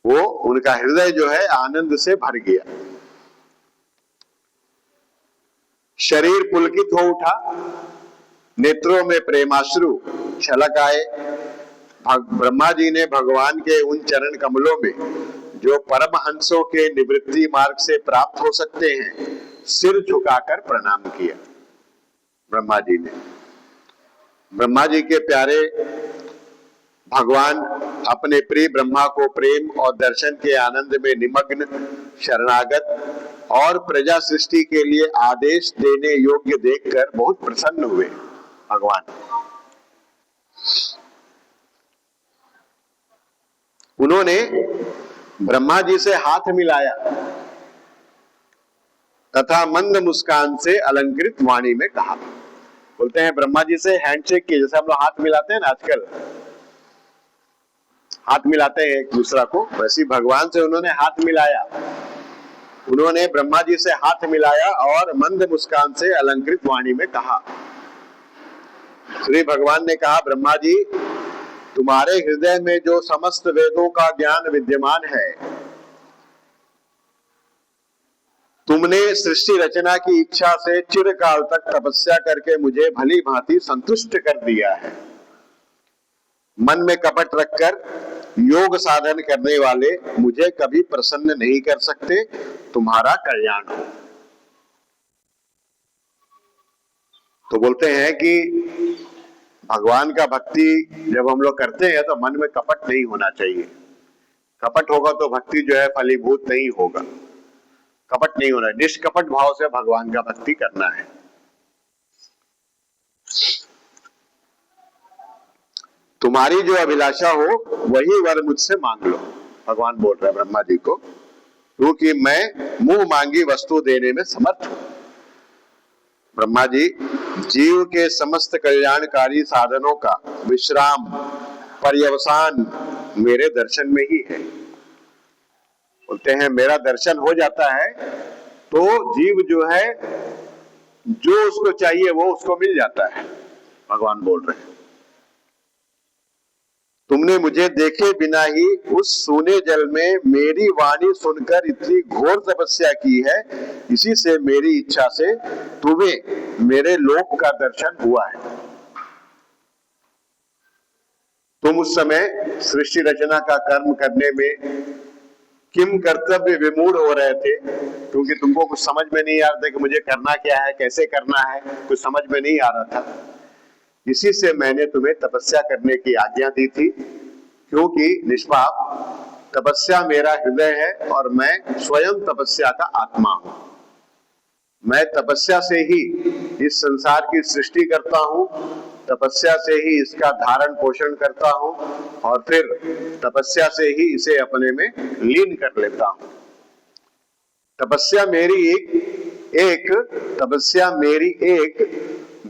वो उनका हृदय जो है आनंद से भर गया। शरीर पुलकित हो उठा, नेत्रों में प्रेमाश्रु छलक आए। ब्रह्मा जी ने भगवान के उन चरण कमलों में, जो परमहंसों के निवृत्ति मार्ग से प्राप्त हो सकते हैं, सिर झुकाकर प्रणाम किया। ब्रह्मा जी ने, ब्रह्मा जी के प्यारे भगवान अपने प्रिय ब्रह्मा को प्रेम और दर्शन के आनंद में निमग्न, शरणागत और प्रजा सृष्टि के लिए आदेश देने योग्य देखकर बहुत प्रसन्न हुए भगवान। उन्होंने ब्रह्मा जी से हाथ मिलाया तथा मंद मुस्कान से अलंकृत वाणी में कहा। बोलते हैं ब्रह्मा जी से हैंडशेक किए, जैसे हम लोग हाथ मिलाते हैं ना आजकल, हाथ मिलाते हैं एक दूसरा को, वैसे भगवान से उन्होंने हाथ मिलाया। उन्होंने ब्रह्मा जी से हाथ मिलाया और मंद मुस्कान से अलंकृत वाणी में कहा। श्री भगवान ने कहा, ब्रह्मा जी, तुम्हारे हृदय में जो समस्त वेदों का ज्ञान विद्यमान है, तुमने सृष्टि रचना की इच्छा से चिरकाल तक तपस्या करके मुझे भली भांति संतुष्ट कर दिया है। मन में कपट रखकर योग साधन करने वाले मुझे कभी प्रसन्न नहीं कर सकते। तुम्हारा कल्याण हो। तो बोलते हैं कि भगवान का भक्ति जब हम लोग करते हैं तो मन में कपट नहीं होना चाहिए। कपट होगा तो भक्ति जो है फलीभूत नहीं होगा। कपट नहीं होना, निष्कपट भाव से भगवान का भक्ति करना है। तुम्हारी जो अभिलाषा हो वही वर मुझसे मांग लो, भगवान बोल रहे हैं ब्रह्मा जी को, क्योंकि मैं मुंह मांगी वस्तु देने में समर्थ हूं। ब्रह्मा जी, जीव के समस्त कल्याणकारी साधनों का विश्राम पर्यवसान मेरे दर्शन में ही है। बोलते हैं मेरा दर्शन हो जाता है तो जीव जो है, जो उसको चाहिए वो उसको मिल जाता है। भगवान बोल रहे हैं, तुमने मुझे देखे बिना ही उस सूने जल में मेरी वाणी सुनकर इतनी घोर तपस्या की है, इसी से मेरी इच्छा से तुम्हें मेरे लोक का दर्शन हुआ है। तुम उस समय सृष्टि रचना का कर्म करने में किम कर्तव्य विमूढ़ हो रहे थे, क्योंकि तुमको कुछ समझ में नहीं आ रहा था कि मुझे करना क्या है, कैसे करना है, कुछ समझ में नहीं आ रहा था। इसी से मैंने तुम्हें तपस्या करने की आज्ञा दी थी, क्योंकि निष्पाप तपस्या मेरा हृदय है और मैं स्वयं तपस्या का आत्मा हूं। मैं तपस्या से ही इस संसार की सृष्टि करता हूं, तपस्या से ही इसका धारण पोषण करता हूं और फिर तपस्या से ही इसे अपने में लीन कर लेता हूं। तपस्या मेरी एक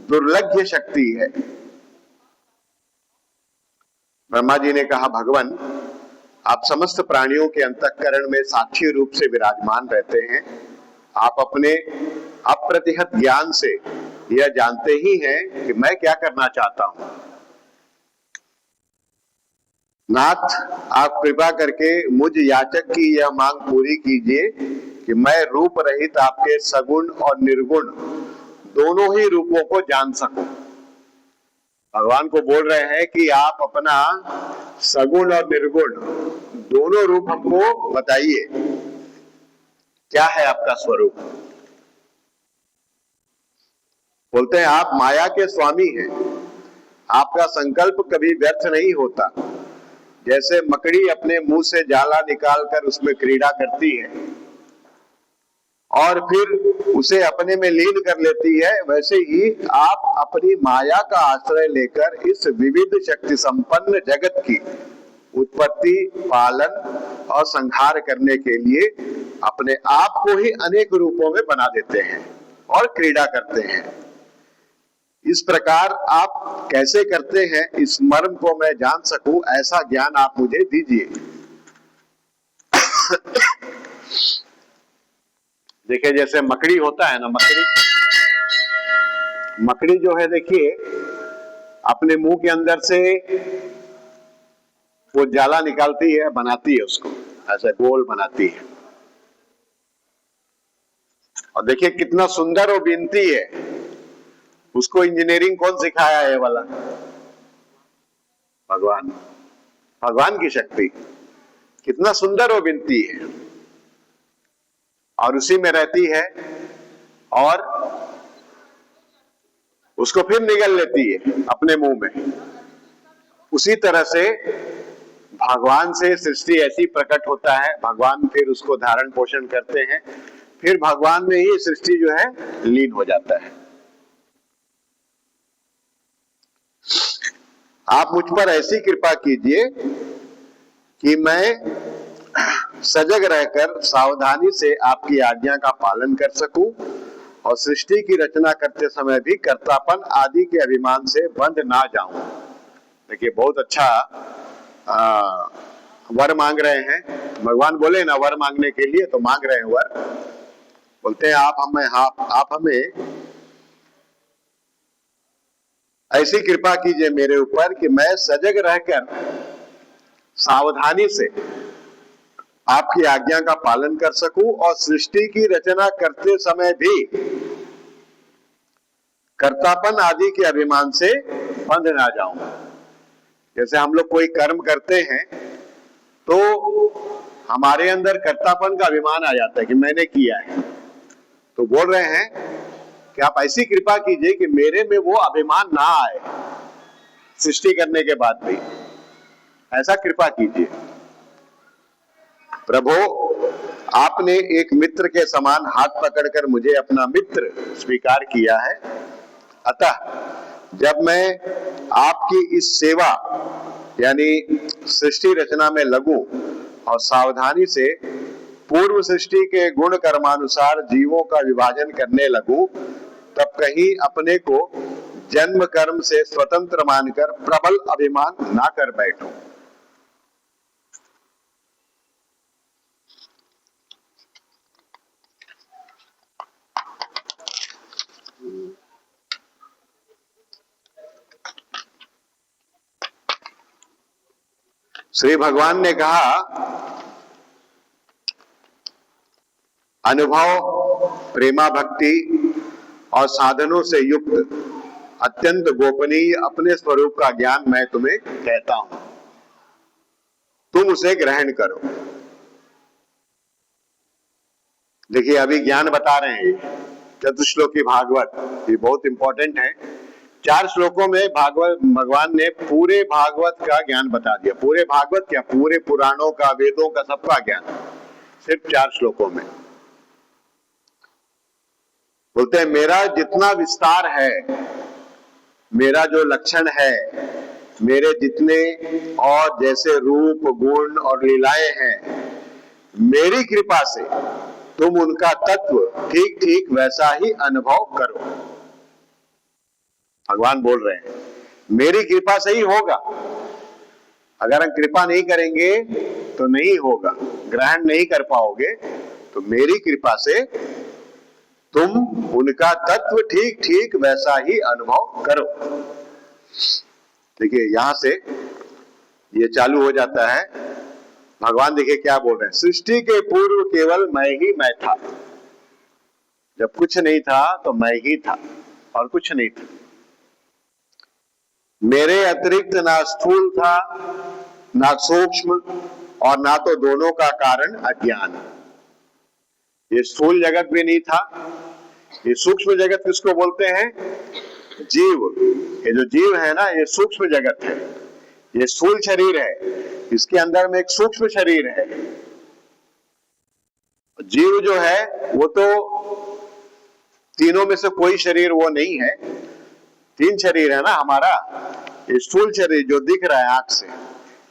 दुर्लभ शक्ति है। ब्रह्मा जी ने कहा, भगवान, आप समस्त प्राणियों के अंतःकरण में साक्षी रूप से विराजमान रहते हैं। आप अपने अप्रतिहत ज्ञान से यह जानते ही हैं कि मैं क्या करना चाहता हूं। नाथ, आप कृपा करके मुझ याचक की यह मांग पूरी कीजिए कि मैं रूप रहित आपके सगुण और निर्गुण दोनों ही रूपों को जान सकूं। भगवान को बोल रहे हैं कि आप अपना सगुण और निर्गुण दोनों रूप हमको बताइए, क्या है आपका स्वरूप। बोलते हैं आप माया के स्वामी हैं, आपका संकल्प कभी व्यर्थ नहीं होता। जैसे मकड़ी अपने मुंह से जाला निकालकर उसमें क्रीड़ा करती है और फिर उसे अपने में लीन कर लेती है, वैसे ही आप अपनी माया का आश्रय लेकर इस विविध शक्ति संपन्न जगत की उत्पत्ति, पालन और संहार करने के लिए अपने आप को ही अनेक रूपों में बना देते हैं और क्रीड़ा करते हैं। इस प्रकार आप कैसे करते हैं, इस मर्म को मैं जान सकूं, ऐसा ज्ञान आप मुझे दीजिए। देखिए, जैसे मकड़ी होता है ना, मकड़ी जो है, देखिए अपने मुंह के अंदर से वो जाला निकालती है, बनाती है उसको ऐसे गोल बनाती है, और देखिए कितना सुंदर वो बिनती है। उसको इंजीनियरिंग कौन सिखाया है वाला? भगवान की शक्ति। कितना सुंदर वो बिनती है और उसी में रहती है और उसको फिर निगल लेती है अपने मुंह में। उसी तरह से भगवान से सृष्टि ऐसी प्रकट होता है, भगवान फिर उसको धारण पोषण करते हैं, फिर भगवान में ही सृष्टि जो है लीन हो जाता है। आप मुझ पर ऐसी कृपा कीजिए कि मैं सजग रहकर सावधानी से आपकी आज्ञा का पालन कर सकूं और सृष्टि की रचना करते समय भी कर्तापन आदि के अभिमान से बंध ना जाऊं। देखिए, बहुत अच्छा वर मांग रहे हैं। भगवान बोले ना वर मांगने के लिए, तो मांग रहे हैं वर। बोलते हैं आप हमें ऐसी कृपा कीजिए मेरे ऊपर कि मैं सजग रहकर सावधानी से आपकी आज्ञा का पालन कर सकूं और सृष्टि की रचना करते समय भी कर्तापन आदि के अभिमान से बंध ना जाऊं। जैसे हम लोग कोई कर्म करते हैं तो हमारे अंदर कर्तापन का अभिमान आ जाता है कि मैंने किया है। तो बोल रहे हैं कि आप ऐसी कृपा कीजिए कि मेरे में वो अभिमान ना आए, सृष्टि करने के बाद भी ऐसा कृपा कीजिए। प्रभु, आपने एक मित्र के समान हाथ पकड़कर मुझे अपना मित्र स्वीकार किया है, अतः जब मैं आपकी इस सेवा यानी सृष्टि रचना में लगूं और सावधानी से पूर्व सृष्टि के गुण कर्मानुसार जीवों का विभाजन करने लगूं, तब कहीं अपने को जन्म कर्म से स्वतंत्र मानकर प्रबल अभिमान ना कर बैठूं। श्री भगवान ने कहा, अनुभव, प्रेमा भक्ति और साधनों से युक्त अत्यंत गोपनीय अपने स्वरूप का ज्ञान मैं तुम्हें कहता हूं, तुम उसे ग्रहण करो। देखिए, अभी ज्ञान बता रहे हैं चतुश्लोकी भागवत, ये बहुत इंपॉर्टेंट है। 4 श्लोकों में भगवान ने पूरे भागवत का ज्ञान बता दिया। पूरे भागवत क्या, पूरे पुराणों का, वेदों का, सबका ज्ञान सिर्फ 4 श्लोकों में। बोलते हैं मेरा जितना विस्तार है, मेरा जो लक्षण है, मेरे जितने और जैसे रूप, गुण और लीलाएं हैं, मेरी कृपा से तुम उनका तत्व ठीक ठीक वैसा ही अनुभव करो। भगवान बोल रहे हैं मेरी कृपा से ही होगा। अगर हम कृपा नहीं करेंगे तो नहीं होगा, ग्रहण नहीं कर पाओगे। तो मेरी कृपा से तुम उनका तत्व ठीक ठीक वैसा ही अनुभव करो। देखिए, यहां से ये चालू हो जाता है। भगवान देखिए क्या बोल रहे हैं, सृष्टि के पूर्व केवल मैं ही मैं था। जब कुछ नहीं था तो मैं ही था और कुछ नहीं था। मेरे अतिरिक्त ना स्थूल था, ना सूक्ष्म, और ना तो दोनों का कारण अज्ञान। ये स्थूल जगत भी नहीं था। ये सूक्ष्म जगत किसको बोलते हैं? जीव। ये जो जीव है ना, ये सूक्ष्म जगत है। ये स्थूल शरीर है, इसके अंदर में एक सूक्ष्म शरीर है। जीव जो है वो तो तीनों में से कोई शरीर वो नहीं है। 3 शरीर है ना हमारा। ये स्थूल शरीर जो दिख रहा है आंख से,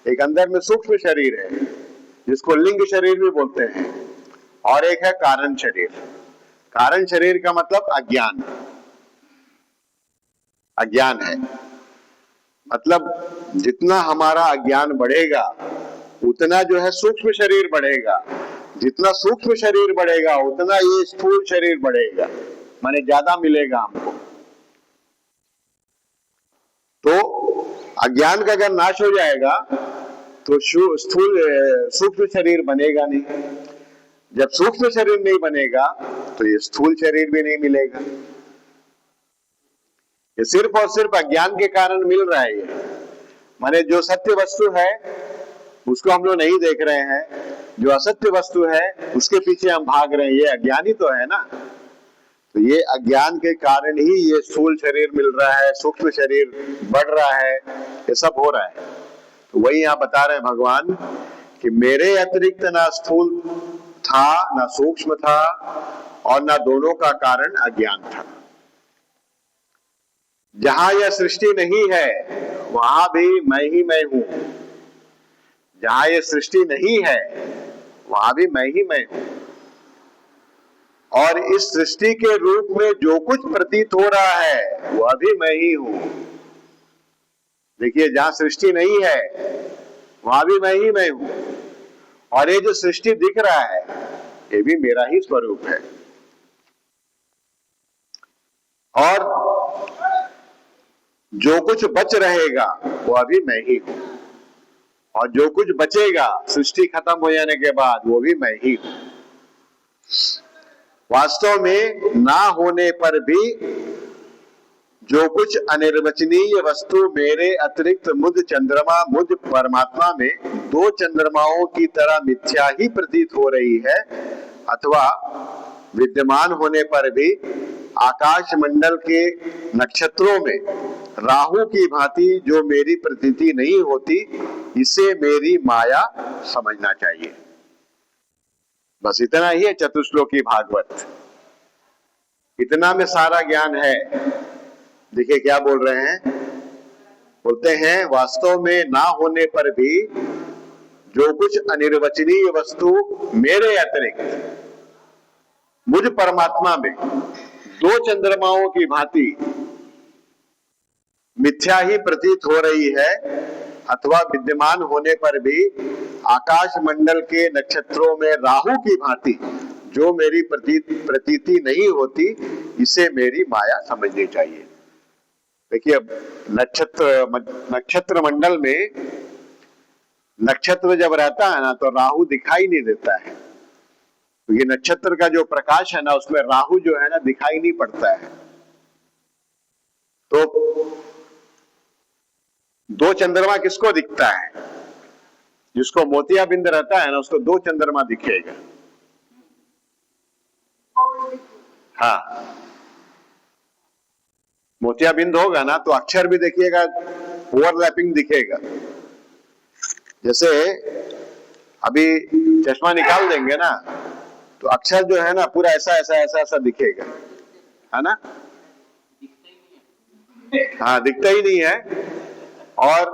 एक अंदर में सूक्ष्म शरीर है जिसको लिंग शरीर भी बोलते हैं, और एक है कारण शरीर। कारण शरीर का मतलब अज्ञान। अज्ञान है मतलब जितना हमारा अज्ञान बढ़ेगा उतना जो है सूक्ष्म शरीर बढ़ेगा। जितना सूक्ष्म शरीर बढ़ेगा उतना ये स्थूल शरीर बढ़ेगा, माने ज्यादा मिलेगा हमको। तो अज्ञान का अगर नाश हो जाएगा तो स्थूल सूक्ष्म शरीर बनेगा नहीं। जब सूक्ष्म शरीर नहीं बनेगा तो ये स्थूल शरीर भी नहीं मिलेगा। ये सिर्फ और सिर्फ अज्ञान के कारण मिल रहा है। ये माने जो सत्य वस्तु है उसको हम लोग नहीं देख रहे हैं, जो असत्य वस्तु है उसके पीछे हम भाग रहे हैं। ये अज्ञान ही तो है ना। तो ये अज्ञान के कारण ही ये स्थूल शरीर मिल रहा है, सूक्ष्म शरीर बढ़ रहा है, ये सब हो रहा है। तो वही यहां बता रहे हैं भगवान कि मेरे अतिरिक्त ना स्थूल था, ना सूक्ष्म था, और ना दोनों का कारण अज्ञान था। जहां यह सृष्टि नहीं है वहां भी मैं ही मैं हूं। जहां ये सृष्टि नहीं है वहां भी मैं ही मैं हूं, और इस सृष्टि के रूप में जो कुछ प्रतीत हो रहा है वह भी मैं ही हूं। देखिए, जहां सृष्टि नहीं है वहां भी मैं ही मैं हूं, और ये जो सृष्टि दिख रहा है ये भी मेरा ही स्वरूप है। और जो कुछ बच रहेगा वह भी मैं ही हूं, और जो कुछ बचेगा सृष्टि खत्म हो जाने के बाद वो भी मैं ही हूं। वास्तव में ना होने पर भी जो कुछ अनिर्वचनीय वस्तु मेरे अतिरिक्त मुझ चंद्रमा, मुझ परमात्मा में दो चंद्रमाओं की तरह मिथ्या ही प्रतीत हो रही है, अथवा विद्यमान होने पर भी आकाश मंडल के नक्षत्रों में राहु की भांति जो मेरी प्रतीति नहीं होती, इसे मेरी माया समझना चाहिए। बस इतना ही है चतुश्लोकी भागवत, इतना में सारा ज्ञान है। देखिए क्या बोल रहे हैं, बोलते हैं वास्तव में ना होने पर भी जो कुछ अनिर्वचनीय वस्तु मेरे अतिरिक्त मुझ परमात्मा में दो चंद्रमाओं की भांति मिथ्या ही प्रतीत हो रही है, अथवा विद्यमान होने पर भी आकाश मंडल के नक्षत्रों में राहु की भांति जो मेरी प्रतीति नहीं होती, इसे मेरी माया समझनी चाहिए। देखिए, अब नक्षत्र मंडल में नक्षत्र जब रहता है ना तो राहु दिखाई नहीं देता है, तो ये नक्षत्र का जो प्रकाश है ना उसमें राहु जो है ना दिखाई नहीं पड़ता है। तो दो चंद्रमा किसको दिखता है? जिसको मोतियाबिंद रहता है ना उसको दो चंद्रमा दिखेगा। हाँ, मोतियाबिंद होगा ना तो अक्षर भी देखिएगा ओवरलैपिंग दिखेगा। जैसे अभी चश्मा निकाल देंगे ना तो अक्षर जो है ना पूरा ऐसा ऐसा ऐसा ऐसा दिखेगा, है ना? हाँ, दिखता ही नहीं है, और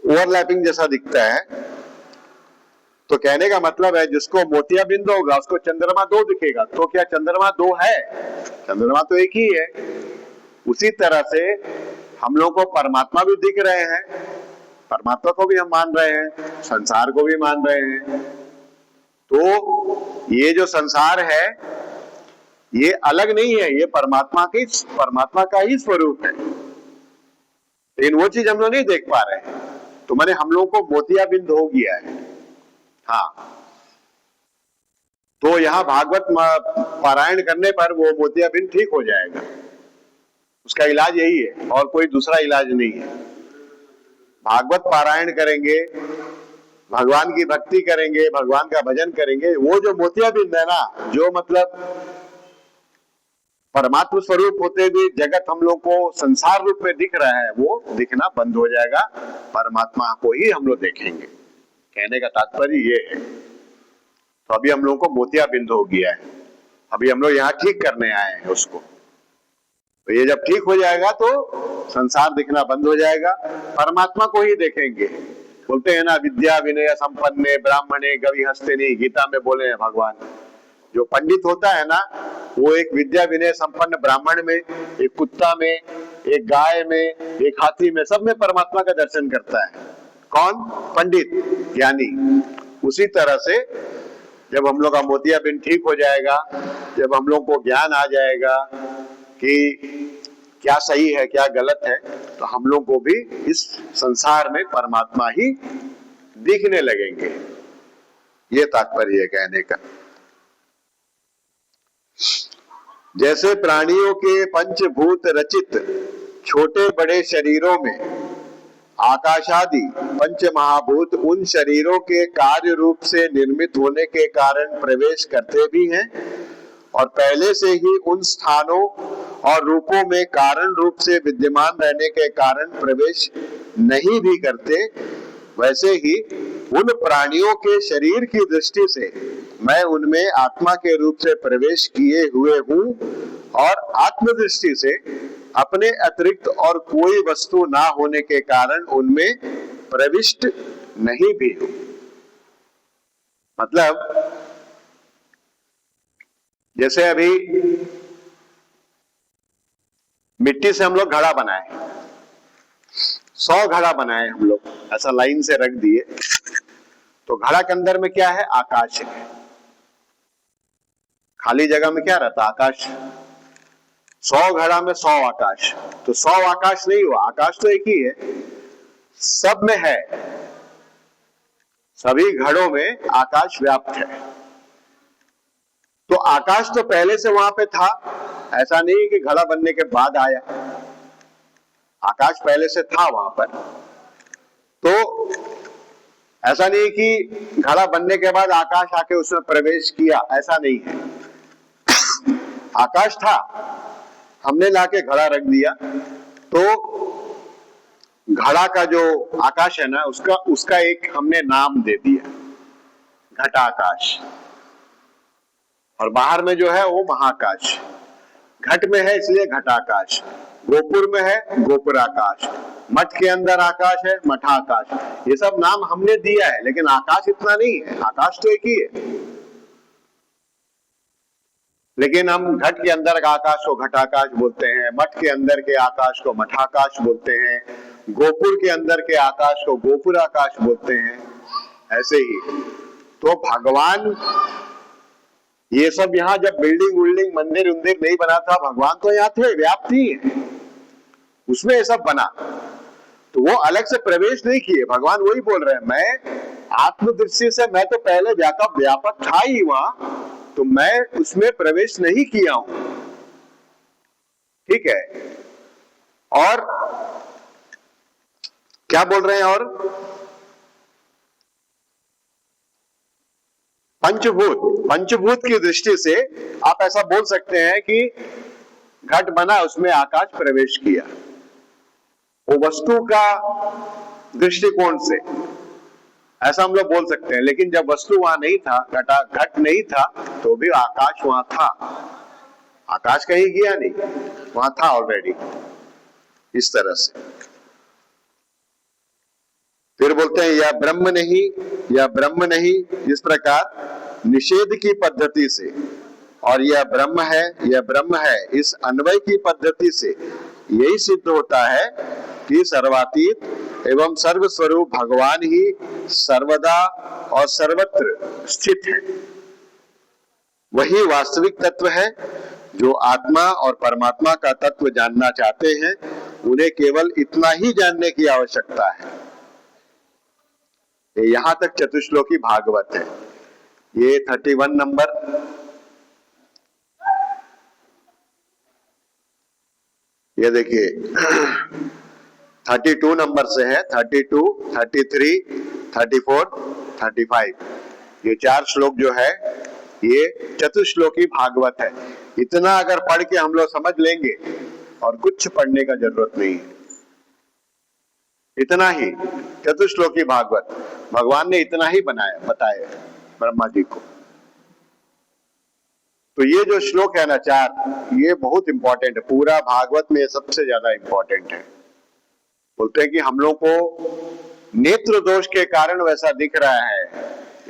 ओवरलैपिंग जैसा दिखता है। तो कहने का मतलब है जिसको मोतियाबिंद होगा उसको चंद्रमा दो दिखेगा। तो क्या चंद्रमा दो है? चंद्रमा तो एक ही है। उसी तरह से हम लोग को परमात्मा भी दिख रहे हैं, परमात्मा को भी हम मान रहे हैं, संसार को भी मान रहे हैं। तो ये जो संसार है ये अलग नहीं है, ये परमात्मा का ही स्वरूप है, लेकिन वो चीज हम लोग नहीं देख पा रहे हैं। तो मैंने हम लोग को मोतियाबिंद हो गया है। हाँ, तो यहां भागवत पारायण करने पर वो मोतियाबिंद ठीक हो जाएगा। उसका इलाज यही है, और कोई दूसरा इलाज नहीं है। भागवत पारायण करेंगे, भगवान की भक्ति करेंगे, भगवान का भजन करेंगे, वो जो मोतियाबिंद है ना, जो मतलब परमात्मा स्वरूप होते हुए जगत हम लोग को संसार रूप में दिख रहा है, वो दिखना बंद हो जाएगा। परमात्मा को ही हम लोग देखेंगे। कहने का तात्पर्य ये है। तो अभी हम लोग को मोतियाबिंद हो गया है, अभी हम लोग यहाँ ठीक करने आए हैं उसको। तो ये जब ठीक हो जाएगा तो संसार दिखना बंद हो जाएगा, परमात्मा को ही देखेंगे। बोलते हैं ना, विद्या विनय संपन्ने ब्राह्मणे गवि हस्तिनी, गीता में बोले हैं भगवान। जो पंडित होता है ना वो एक विद्या विनय संपन्न ब्राह्मण में, एक कुत्ता में, एक गाय में, एक हाथी में, सब में परमात्मा का दर्शन करता है। कौन? पंडित, ज्ञानी। उसी तरह से जब हम लोग का मोतियाबिंद ठीक हो जाएगा, जब हम लोग को ज्ञान आ जाएगा कि क्या सही है क्या गलत है, तो हम लोग को भी इस संसार में परमात्मा ही दिखने लगेंगे। ये तात्पर्य है कहने का। जैसे प्राणियों के पंचभूत रचित छोटे बड़े शरीरों में आकाशादि पंच महाभूत उन शरीरों के कार्य रूप से निर्मित होने के कारण प्रवेश करते भी हैं, और पहले से ही उन स्थानों और रूपों में कारण रूप से विद्यमान रहने के कारण प्रवेश नहीं भी करते, वैसे ही उन प्राणियों के शरीर की दृष्टि से मैं उनमें आत्मा के रूप से प्रवेश किए हुए हूँ, और आत्म दृष्टि से अपने अतिरिक्त और कोई वस्तु ना होने के कारण उनमें प्रविष्ट नहीं भी हो। मतलब जैसे अभी मिट्टी से हम लोग घड़ा बनाए, 100 घड़ा बनाए हम लोग, ऐसा लाइन से रख दिए, तो घड़ा के अंदर में क्या है? आकाश है। खाली जगह में क्या रहता? आकाश। 100 घड़ा में 100 आकाश, तो 100 आकाश नहीं हुआ, आकाश तो एक ही है, सब में है, सभी घड़ों में आकाश व्याप्त है। तो आकाश तो पहले से वहां पे था, ऐसा नहीं कि घड़ा बनने के बाद आया, आकाश पहले से था वहां पर। तो ऐसा नहीं कि घड़ा बनने के बाद आकाश आके उसमें प्रवेश किया, ऐसा नहीं है। आकाश था, हमने लाके घड़ा रख दिया, तो घड़ा का जो आकाश है ना, उसका एक हमने नाम दे दिया, घटाकाश। और बाहर में जो है वो महाकाश। घट में है इसलिए घटाकाश, गोपुर में है गोपुराकाश, मठ के अंदर आकाश है मठाकाश। ये सब नाम हमने दिया है, लेकिन आकाश इतना नहीं है, आकाश तो एक ही है। लेकिन हम घट के अंदर का आकाश को घटाकाश बोलते हैं, मठ के अंदर के आकाश को मठाकाश बोलते हैं, गोपुर के अंदर के आकाश को गोपुराकाश बोलते हैं। ऐसे ही तो भगवान, ये सब यहाँ जब बिल्डिंग विल्डिंग मंदिर उंदिर नहीं बना था, भगवान तो यहाँ थे, व्याप्त ही है, उसमें ये सब बना। तो वो अलग से प्रवेश नहीं किए, भगवान वही बोल रहे हैं, मैं आत्मदृष्टि से मैं तो पहले व्यापक था ही वहां, तो मैं उसमें प्रवेश नहीं किया हूं। ठीक है। और क्या बोल रहे हैं? और पंचभूत की दृष्टि से आप ऐसा बोल सकते हैं कि घट बना, उसमें आकाश प्रवेश किया, वो वस्तु का दृष्टिकोण से ऐसा हम लोग बोल सकते हैं। लेकिन जब वस्तु वहां नहीं था, घट नहीं था, तो भी आकाश वहां था, आकाश कहीं गया नहीं, वहां था ऑलरेडी। इस तरह से फिर बोलते हैं या ब्रह्म नहीं, या ब्रह्म नहीं, इस प्रकार निषेध की पद्धति से, और यह ब्रह्म है, यह ब्रह्म है, इस अन्वय की पद्धति से यही सिद्ध होता है कि सर्वातीत एवं सर्वस्वरूप भगवान ही सर्वदा और सर्वत्र स्थित है। वही वास्तविक तत्व है। जो आत्मा और परमात्मा का तत्व जानना चाहते हैं, उन्हें केवल इतना ही जानने की आवश्यकता है। यहां तक चतुश्लोकी भागवत है, ये 31 नंबर, ये देखिए 32 नंबर से है, 32, 33, 34, 35, ये 4 श्लोक जो है ये चतुश्लोकी भागवत है। इतना अगर पढ़ के हम लोग समझ लेंगे और कुछ पढ़ने का जरूरत नहीं है, इतना ही चतुश्लोकी भागवत भगवान ने इतना ही बताया ब्रह्मा जी को। तो ये जो श्लोक है ना 4, ये बहुत इंपॉर्टेंट है, पूरा भागवत में सबसे ज्यादा इंपॉर्टेंट है। बोलते हैं कि हम लोग को नेत्र दोष के कारण वैसा दिख रहा है,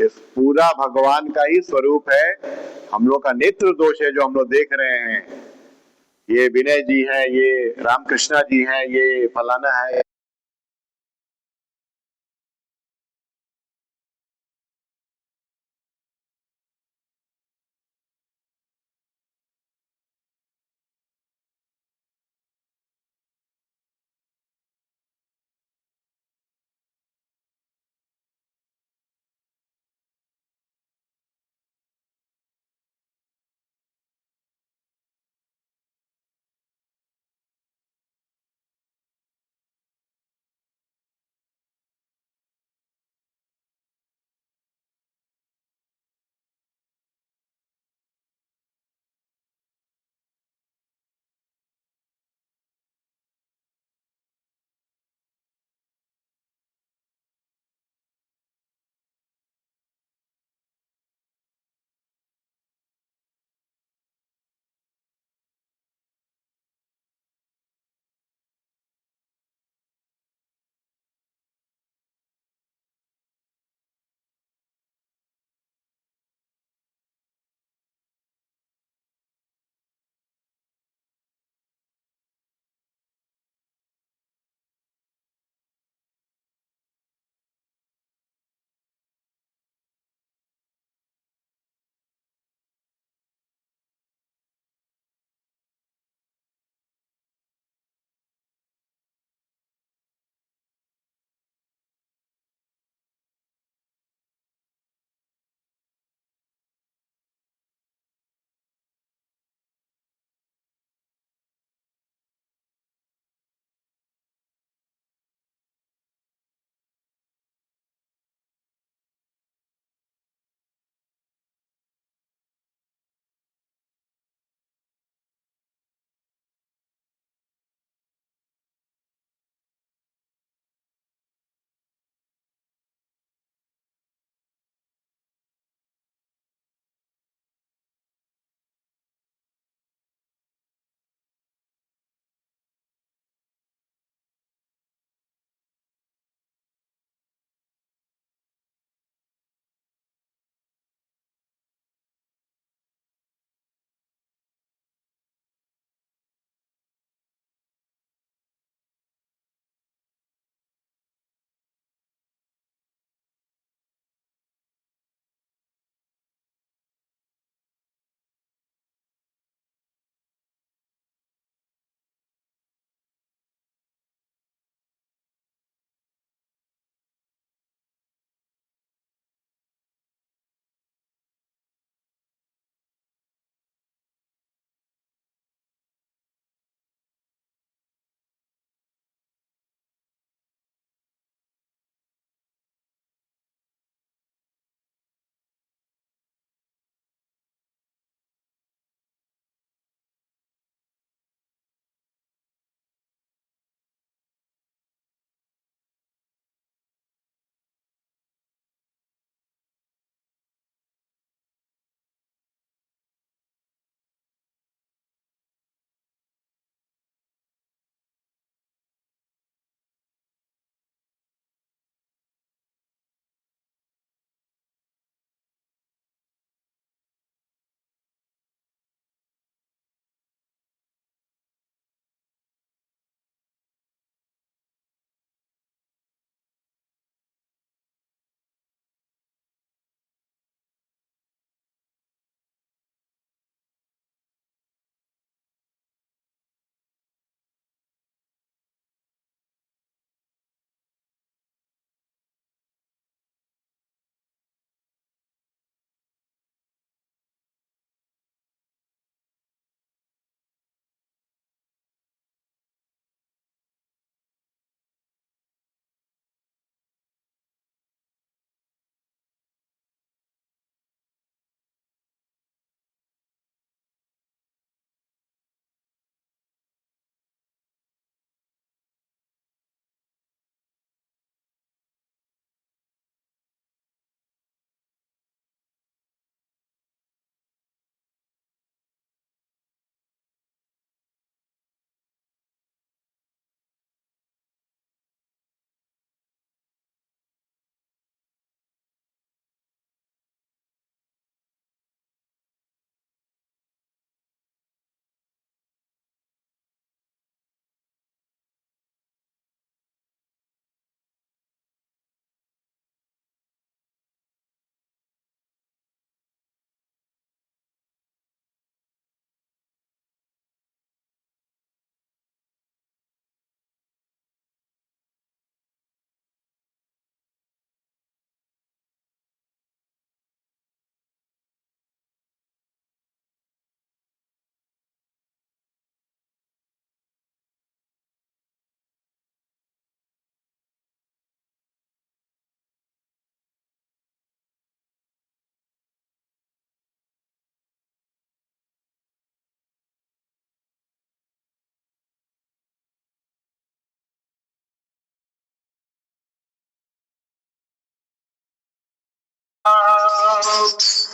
ये पूरा भगवान का ही स्वरूप है, हम लोग का नेत्र दोष है जो हम लोग देख रहे हैं। ये विनय जी हैं, ये रामकृष्णा जी हैं, ये फलाना है,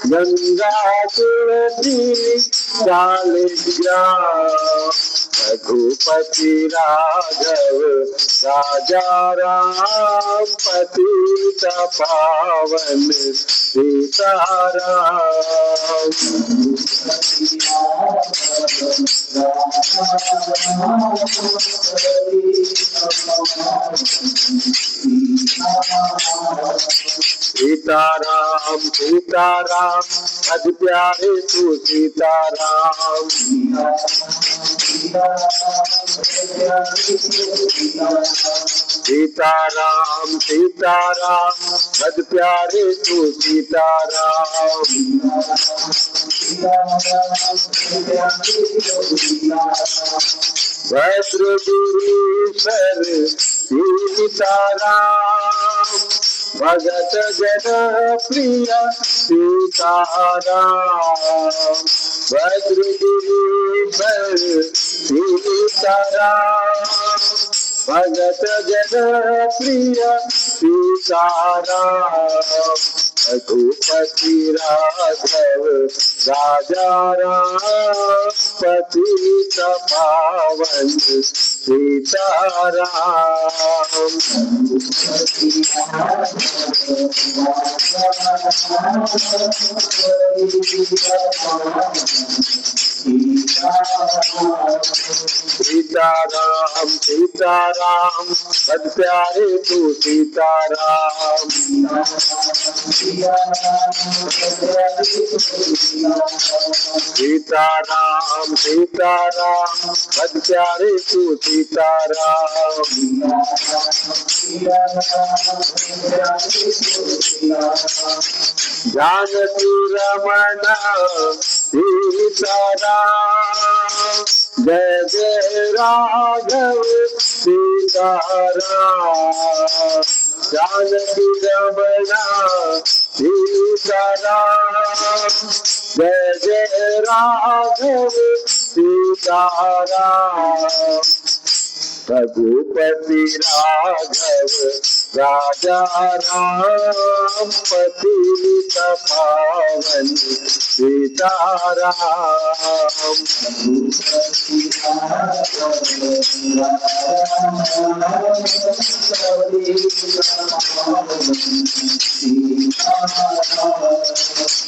गंगा तुलसी शालिग्राम, रघुपति राघव राजा राम, पतित पावन सीताराम। सीताराम सीताराम अति प्यारे तू सीताराम। सीताराम सीताराम अति प्यारे तू सीताराम। वज्रगिरीश्वर सीताराम, भगत जन प्रिय सीताराम। वज्रगिरीश्वर सीताराम, भगत जन प्रिय सीताराम। रघुपति राघव राजा राम, पतित पावन सीताराम। सीताराम सीताराम अति प्यारे तू सीताराम। सीताराम सीताराम अति प्यारे तू सीताराम। जानकी रमण सीताराम, जय जय राघव सीताराम। जानकी रमण सीताराम, जय जय राघव सीताराम। रघुपति राघव राजा राम, पतित पावन सीताराम।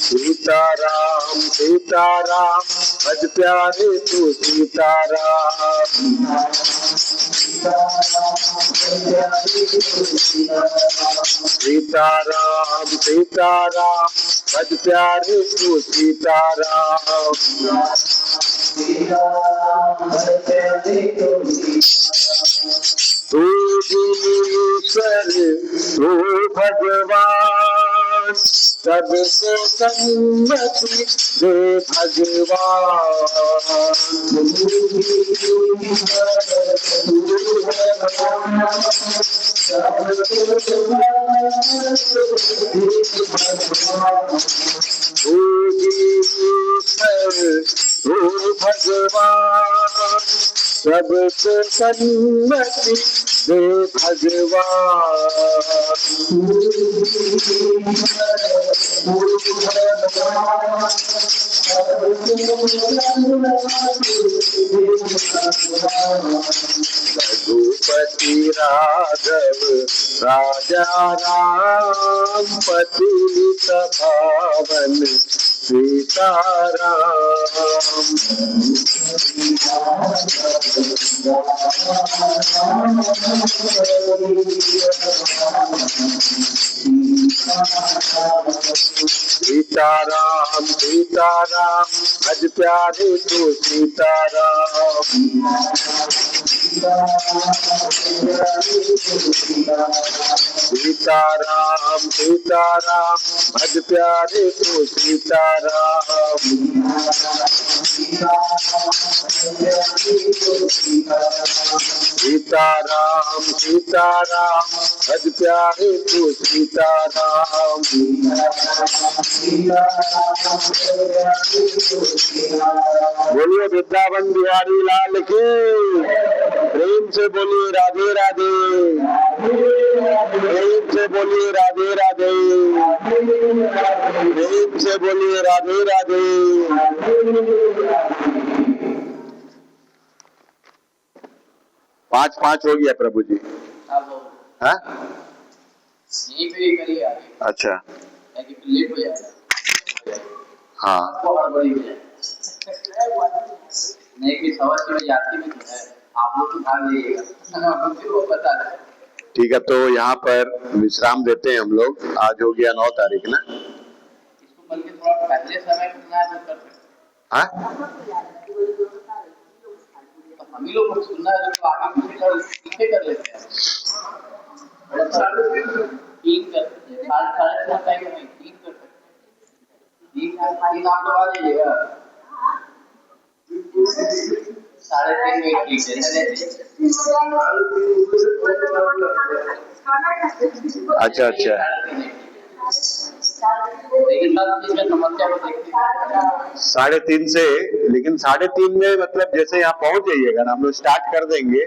सीताराम सीताराम अति प्यारे तू सीताराम। सीताराम सीताराम अति प्यारे तू सीताराम। तू ईश्वर तू भगवान, सबको सम्मति दे भगवान। तू ईश्वर तू भगवान, सबको सम्मति दे भगवान। रघुपति राघव राजा राम, पतित पावन सीताराम। सीताराम सीताराम अति प्यारे तू सीताराम। सीताराम सीताराम अति प्यारे तू सीताराम। सीताराम सीताराम अति प्यारे तू सीताराम। बोलिए वृंदावन बिहारी लाल की, प्रेम से बोलिए राधे राधे, प्रेम से बोलिए राधे राधे, प्रेम से बोलिए राधे राधे। 5-5 हो गया प्रभु जी। हाँ यहीं पे ही करिए आगे। अच्छा ताकि फिर लेट हो जाएगा। हाँ बहुत बड़ी हो जाए नहीं कि सवासी में यात्री में तो है, आप लोग तो भाग जाइएगा आपको पता है। ठीक है, तो यहाँ पर विश्राम देते हैं हम लोग। आज हो गया 9 तारीख ना। इसको बल्कि थोड़ा पहले समय करना है तो कर सकते हाँ तो हम ही लोग को सुनना है तो आगे पीछे कर लेते हैं। 3 कर सकते हैं, 3:30 टाइम नहीं 3 कर सकते हैं। 3 आप लोग आ जाइएगा 3:30 में ठीक है। अच्छा अच्छा लेकिन सब चीज में समस्या को देखते हैं 3:30 से, लेकिन 3:30 में मतलब जैसे यहाँ पहुंच जाइएगा ना, हम लोग स्टार्ट कर देंगे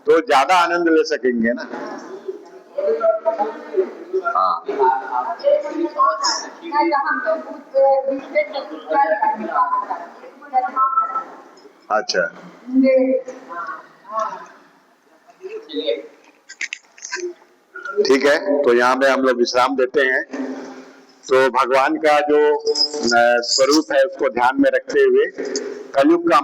तो ज्यादा आनंद ले सकेंगे ना। हाँ अच्छा ठीक है, तो यहाँ पे हम लोग विश्राम देते हैं। तो भगवान का जो स्वरूप है उसको ध्यान में रखते हुए कलयुग का